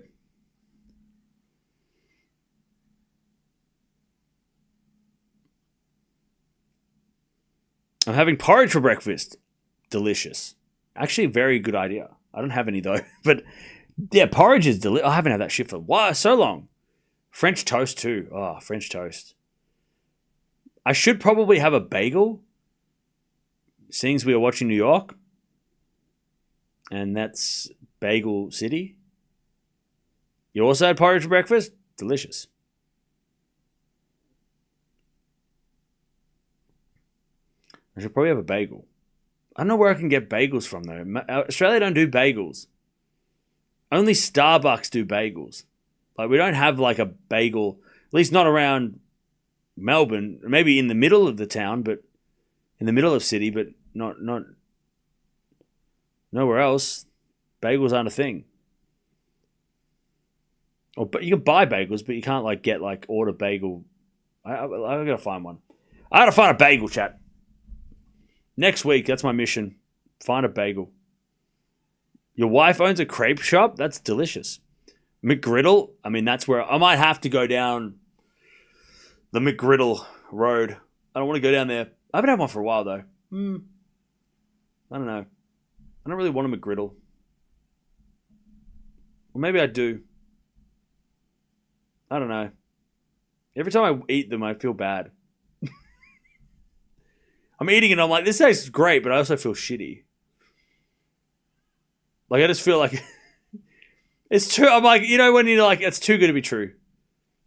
I'm having porridge for breakfast. Delicious. Actually, a very good idea. I don't have any though, but yeah, porridge is delicious. I haven't had that shit for so long. French toast too. Oh, French toast. I should probably have a bagel, seeing as we are watching New York, and that's Bagel City. You also had porridge for breakfast? Delicious. I should probably have a bagel. I don't know where I can get bagels from, though. Australia don't do bagels. Only Starbucks do bagels. Like, we don't have, like, a bagel, at least not around Melbourne. Maybe in the middle of the town, but in the middle of city, but not nowhere else. Bagels aren't a thing. But you can buy bagels, but you can't, like, get, like, order bagel. I gotta find one. I gotta find a bagel, chat. Next week, that's my mission. Find a bagel. Your wife owns a crepe shop? That's delicious. McGriddle? I mean, that's where I might have to go down the McGriddle road. I don't want to go down there. I haven't had one for a while, though. I don't know. I don't really want a McGriddle. Or maybe I do. I don't know. Every time I eat them, I feel bad. I'm eating it and I'm like, this tastes great, but I also feel shitty. Like, I just feel like it's too, I'm like, you know, when you're like, it's too good to be true.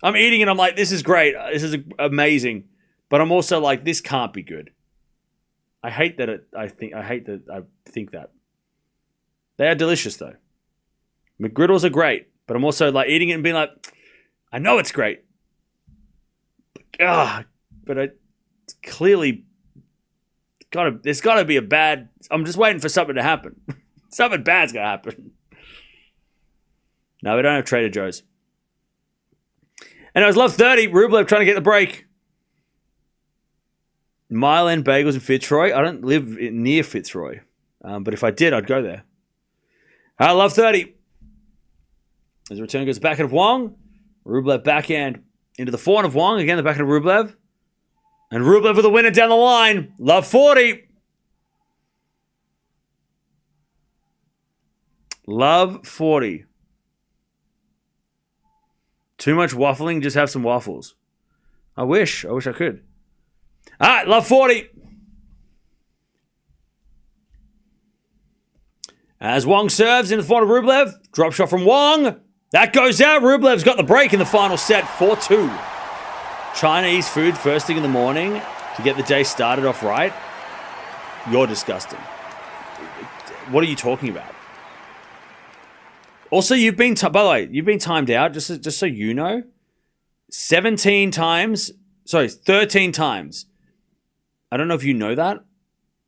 I'm eating it and I'm like, this is great. This is amazing. But I'm also like, this can't be good. I hate that I think that. They are delicious though. McGriddles are great, but I'm also like eating it and being like, I know it's great. But it's clearly there's gotta be a bad. I'm just waiting for something to happen. Something bad's gonna happen. No, we don't have Trader Joe's. And I was love 30. Rublev trying to get the break. Mile End Bagels in Fitzroy. I don't live near Fitzroy, but if I did, I'd go there. I love 30. As the return goes backhand of Wong. Rublev backhand into the forehand of Wong. Again, the backhand of Rublev. And Rublev with a winner down the line. Love 40. Love 40. Too much waffling, just have some waffles. I wish I could. All right, love 40. As Wong serves into the forehand of Rublev. Drop shot from Wong. That goes out. Rublev's got the break in the final set. 4-2. Chinese food first thing in the morning to get the day started off right. You're disgusting. What are you talking about? Also, you've been, by the way, you've been timed out, just so you know. 13 times. I don't know if you know that,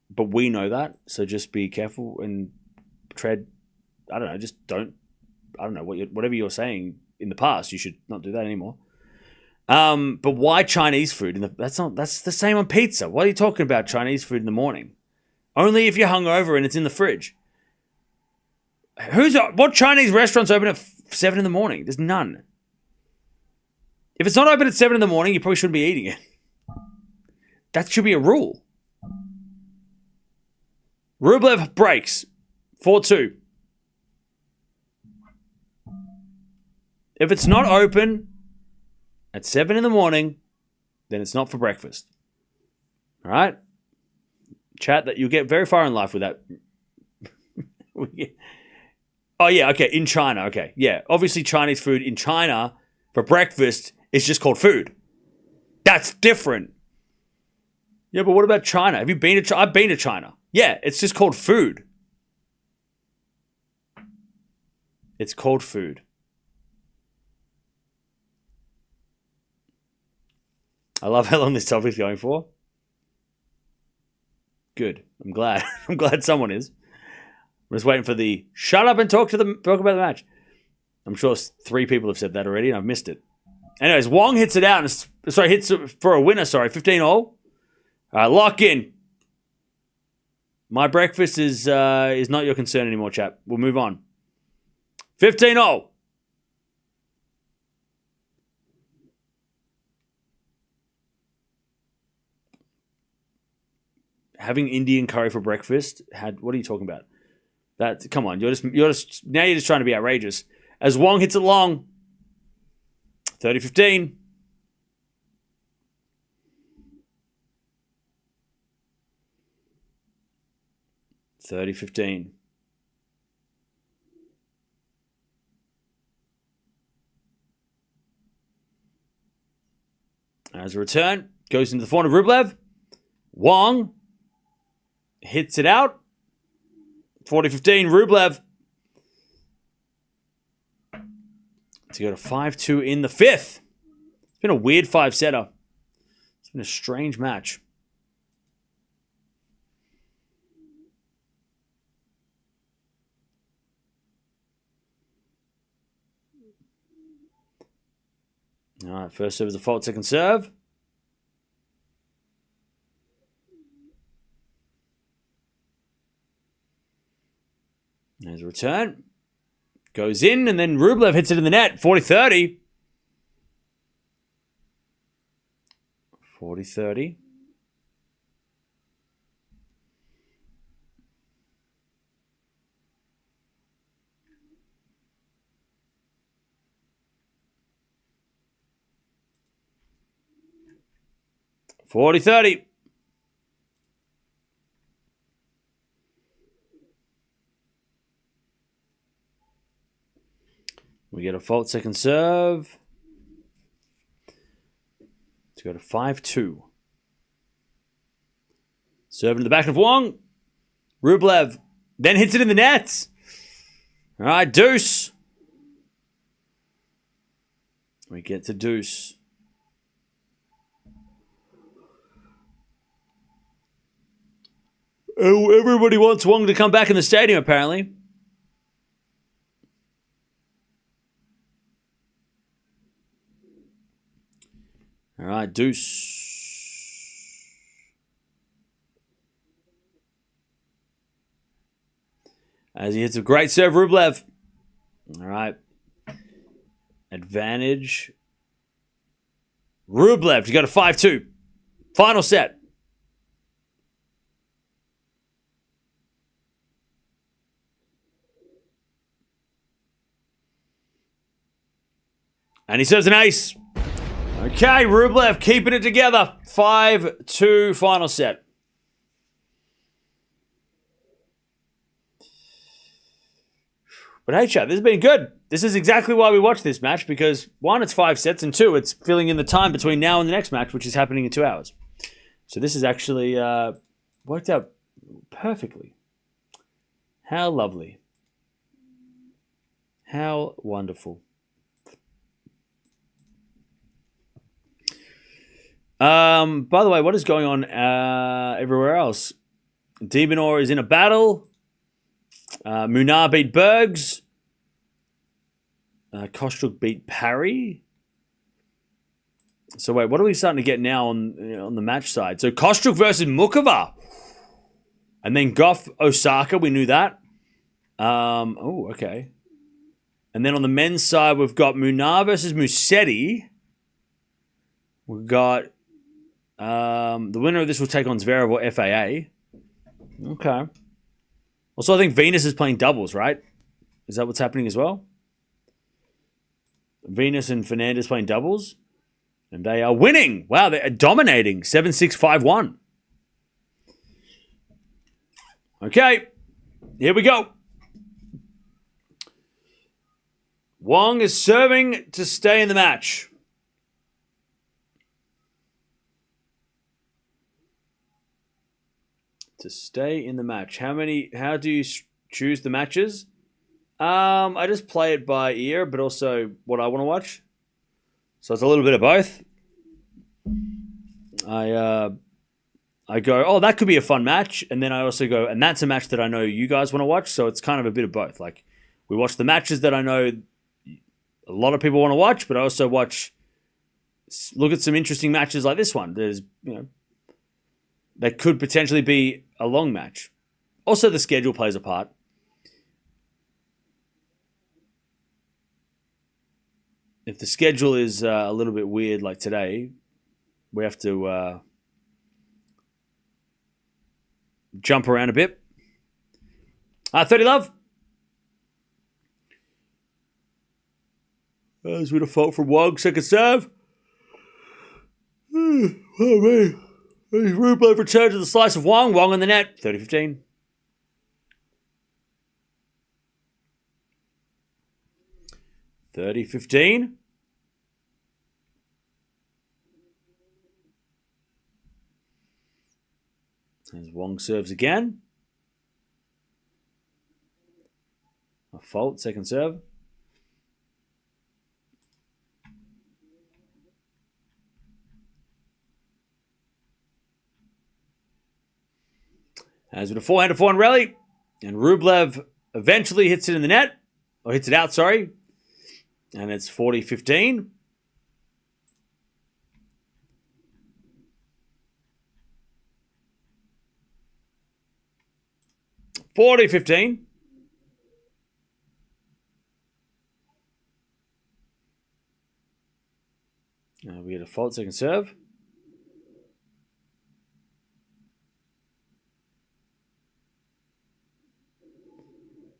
but we know that. So just be careful and tread. I don't know. Just don't. I don't know whatever you're saying in the past. You should not do that anymore. But why Chinese food? That's the same on pizza. What are you talking about? Chinese food in the morning? Only if you're hungover and it's in the fridge. What Chinese restaurants open at 7 in the morning? There's none. If it's not open at 7 in the morning, you probably shouldn't be eating it. That should be a rule. Rublev breaks. 4-2. If it's not open at 7 in the morning, then it's not for breakfast. All right? Chat, that you'll get very far in life with that. Oh, yeah, okay, in China, okay. Yeah, obviously Chinese food in China for breakfast is just called food. That's different. Yeah, but what about China? Have you been to China? I've been to China. Yeah, it's just called food. It's called food. I love how long this topic's going for. Good. I'm glad. I'm glad someone is. I'm just waiting for the shut up and talk about the match. I'm sure 3 people have said that already and I've missed it. Anyways, Wong hits it out. Hits it for a winner, 15-all. All right, lock in. My breakfast is not your concern anymore, chap. We'll move on. 15-0. Having Indian curry for breakfast. What are you talking about? Come on, you're just trying to be outrageous. As Wong hits it long. 30-15. As a return, goes into the forehand of Rublev. Wong hits it out. 40-15, Rublev. To go to 5-2 in the fifth. It's been a weird five-setter. It's been a strange match. All right, first serve is a fault, second serve. There's a return. Goes in, and then Rublev hits it in the net. 40-30. 40-30. We get a fault second serve. To go to 5-2. Serve into the back of Wong. Rublev then hits it in the nets. All right, deuce. We get to deuce. Oh, everybody wants Wong to come back in the stadium, apparently. All right, deuce. As he hits a great serve, Rublev. All right. Advantage. Rublev, you got a 5-2. Final set. And he serves an ace. Okay, Rublev keeping it together. 5-2 final set. But hey, chat, this has been good. This is exactly why we watch this match, because one, it's 5 sets, and two, it's filling in the time between now and the next match, which is happening in 2 hours. So this is actually worked out perfectly. How lovely. How wonderful. By the way, what is going on everywhere else? Demonor is in a battle. Munar beat Bergs. Kostruk beat Parry. So wait, what are we starting to get now on the match side? So Kostruk versus Mukova. And then Gauff Osaka, we knew that. Oh, okay. And then on the men's side, we've got Munar versus Musetti. We've got the winner of this will take on Zverev or FAA. Okay. Also, I think Venus is playing doubles, right? Is that what's happening as well? Venus and Fernandez playing doubles. And they are winning. Wow, they're dominating. 7-6, 5-1. Okay. Here we go. Wong is serving to stay in the match. To stay in the match. How do you choose the matches? I just play it by ear, but also what I want to watch. So it's a little bit of both. I go, oh, that could be a fun match. And then I also go, and that's a match that I know you guys want to watch. So it's kind of a bit of both. Like, we watch the matches that I know a lot of people want to watch, but I also look at some interesting matches like this one. There's, that could potentially be a long match. Also, the schedule plays a part. If the schedule is a little bit weird like today, we have to jump around a bit. 30 love. As we default from Wong, second serve. Oh, man. Rublev return to the slice of Wong. Wong on the net. 30-15. As Wong serves again. A fault, second serve. As with a forehand rally. And Rublev eventually hits it in the net. Or hits it out, sorry. And it's 40-15. We get a fault, second serve.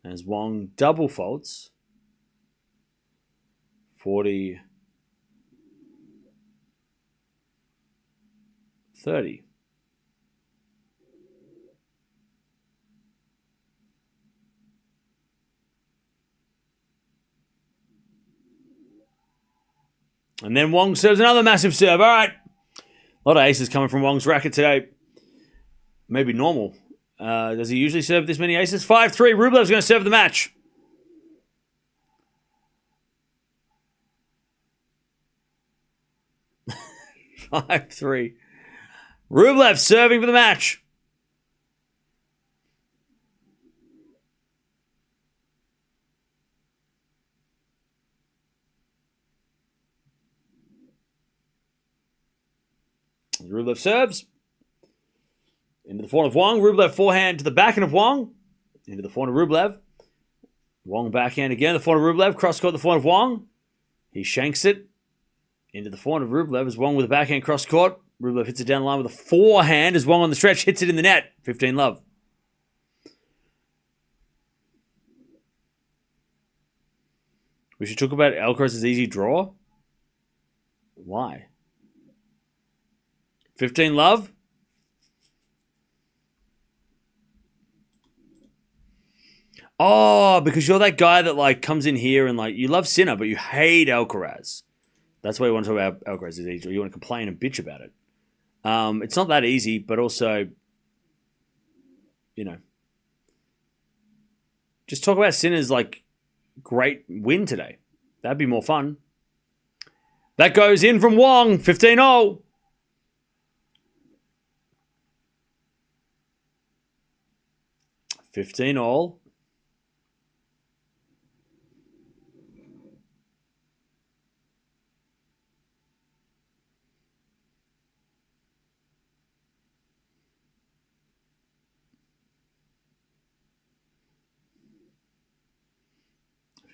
As Wong double faults. 40-30. And then Wong serves another massive serve. All right. A lot of aces coming from Wong's racket today. Maybe normal. Does he usually serve this many aces? 5-3. Rublev's going to serve the match. Five, 3. Rublev serving for the match. Rublev serves. Into the forehand of Wong. Rublev forehand to the backhand of Wong. Into the forehand of Rublev. Wong backhand again. The forehand of Rublev. Cross court the forehand of Wong. He shanks it. Into the forehand of Rublev as Wong with a backhand cross court. Rublev hits it down the line with a forehand as Wong on the stretch hits it in the net. 15 love. We should talk about Alcaraz's easy draw. Why? 15 love. Oh, because you're that guy that like comes in here and like you love Sinner, but you hate Alcaraz. That's why you want to talk about Alcaraz's easy draw. You want to complain and bitch about it. It's not that easy, but also, you know, just talk about Sinner's like great win today. That'd be more fun. That goes in from Wong. 15-0. $15-all.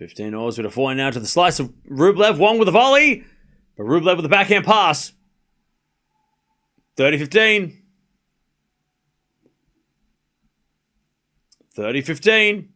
$15 with a forehand now to the slice of Rublev. Wong with a volley. But Rublev with a backhand pass. 30-15. 30-15.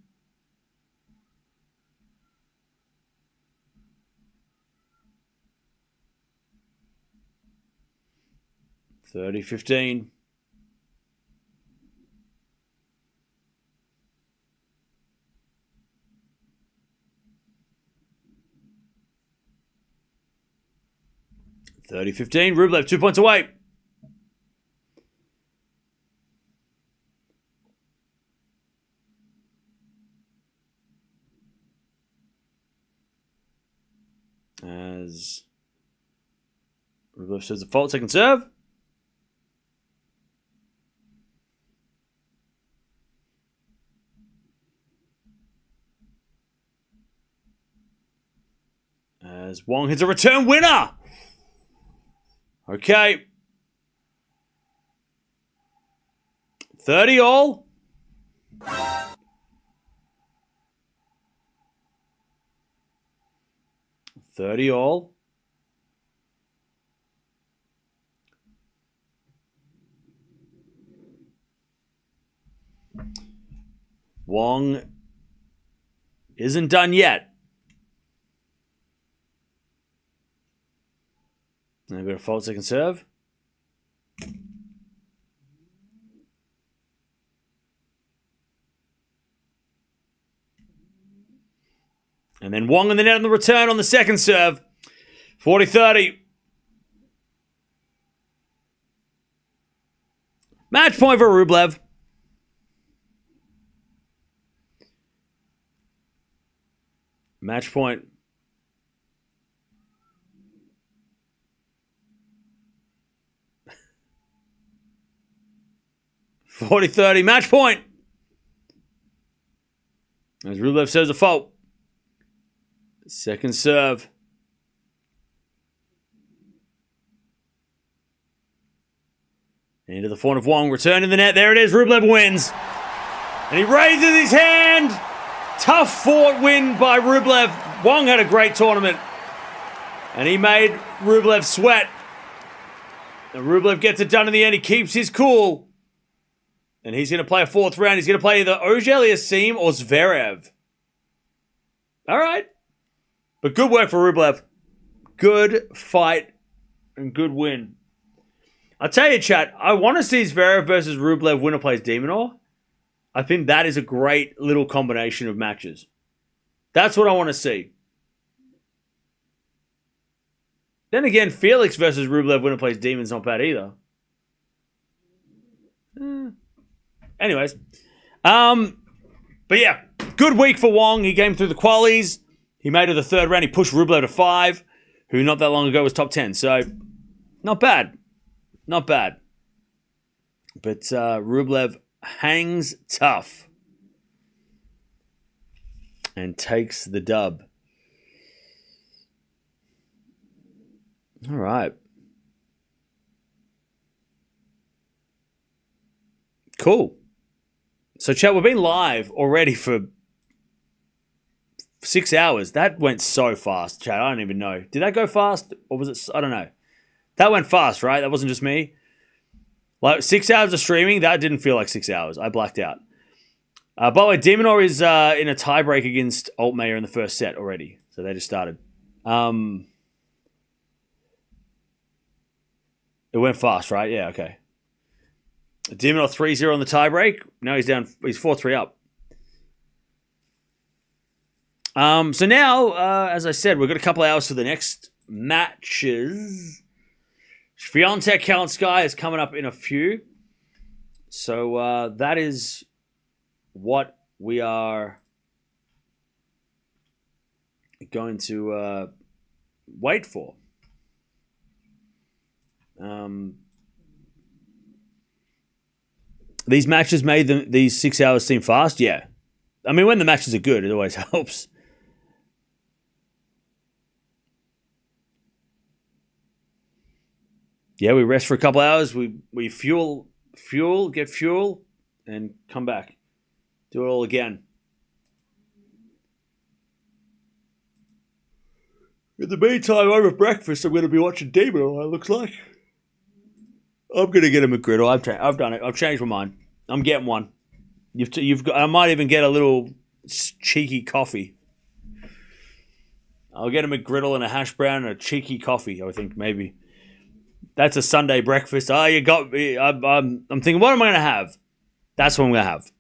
$30-15. Rublev 2 points away. As Rublev shows a fault, second serve. As Wong hits a return winner. Okay. 30-all. 30 all. Wong isn't done yet. And a bit of fault second serve. And then Wong in the net on the return on the second serve. 40-30. Match point for Rublev. Match point. $40-30. Match point. As Rublev says a fault. Second serve. Into the form of Wong. Return in the net. There it is. Rublev wins. And he raises his hand. Tough fought win by Rublev. Wong had a great tournament. And he made Rublev sweat. And Rublev gets it done in the end. He keeps his cool. And he's going to play a fourth round. He's going to play either Auger-Aliassime or Zverev. All right. But good work for Rublev. Good fight and good win. I'll tell you, chat, I want to see Zverev versus Rublev winner plays de Minaur. I think that is a great little combination of matches. That's what I want to see. Then again, Felix versus Rublev winner plays demon's not bad either. Anyways. But yeah, good week for Wong. He came through the qualies. He made it the third round. He pushed Rublev to 5, who not that long ago was top 10. So, not bad. Not bad. But Rublev hangs tough and takes the dub. All right. Cool. So, chat, we've been live already for 6 hours. That went so fast, chat. I don't even know. Did that go fast? Or was it? I don't know. That went fast, right? That wasn't just me. Like 6 hours of streaming, that didn't feel like 6 hours. I blacked out. By the way, de Minaur is in a tiebreak against Altmaier in the first set already. So they just started. It went fast, right? Yeah, okay. de Minaur 3-0 on the tiebreak. Now he's down. He's 4-3 up. So now, as I said, we've got a couple hours for the next matches. Swiatek Kalinskaya is coming up in a few. So that is what we are going to wait for. These matches made these 6 hours seem fast. Yeah. I mean, when the matches are good, it always helps. Yeah, we rest for a couple hours. We fuel, get fuel, and come back. Do it all again. In the meantime, over breakfast, I'm going to be watching de Minaur, it looks like. I'm going to get a McGriddle. I've done it. I've changed my mind. I'm getting one. I might even get a little cheeky coffee. I'll get a McGriddle and a hash brown and a cheeky coffee, I think, maybe. That's a Sunday breakfast. Oh, you got me. I'm thinking, what am I going to have? That's what I'm going to have.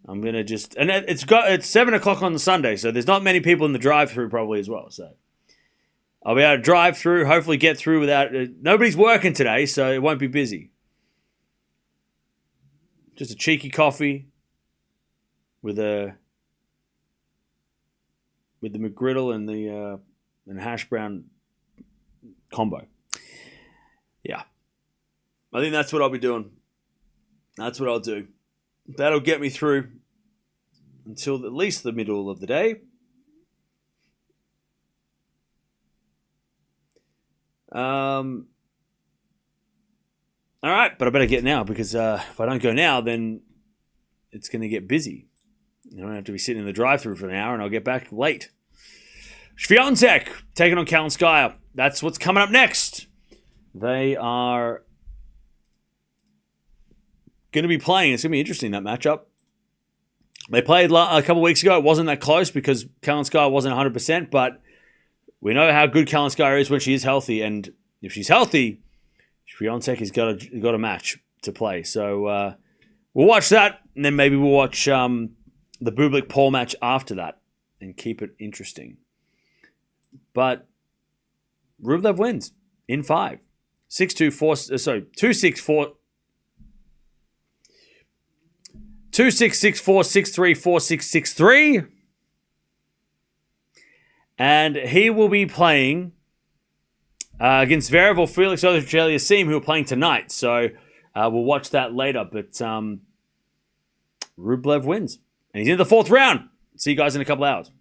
I'm going to just... And it's 7 o'clock on the Sunday, so there's not many people in the drive-thru probably as well. So I'll be able to drive through, hopefully get through without... nobody's working today, so it won't be busy. Just a cheeky coffee with the McGriddle and the hash brown combo. Yeah. I think that's what I'll be doing. That's what I'll do. That'll get me through until at least the middle of the day. All right, but I better get now because if I don't go now, then it's going to get busy. I'm going to have to be sitting in the drive-thru for an hour and I'll get back late. Swiatek taking on Kalinskaya. That's what's coming up next. They are going to be playing. It's going to be interesting, that matchup. They played a couple weeks ago. It wasn't that close because Kalinskaya wasn't 100%, but we know how good Kalinskaya is when she is healthy, and if she's healthy, Swiatek has got a match to play. So we'll watch that, and then maybe we'll watch the Bublik-Paul match after that and keep it interesting. But Rublev wins in 5. 6-2, 2-6, 4... 2-6, 6-4, 6-3, 4-6, 6-3. And he will be playing against Zverev or Felix Auger-Aliassime, who are playing tonight. So we'll watch that later. But Rublev wins. And he's in the 4th round. See you guys in a couple hours.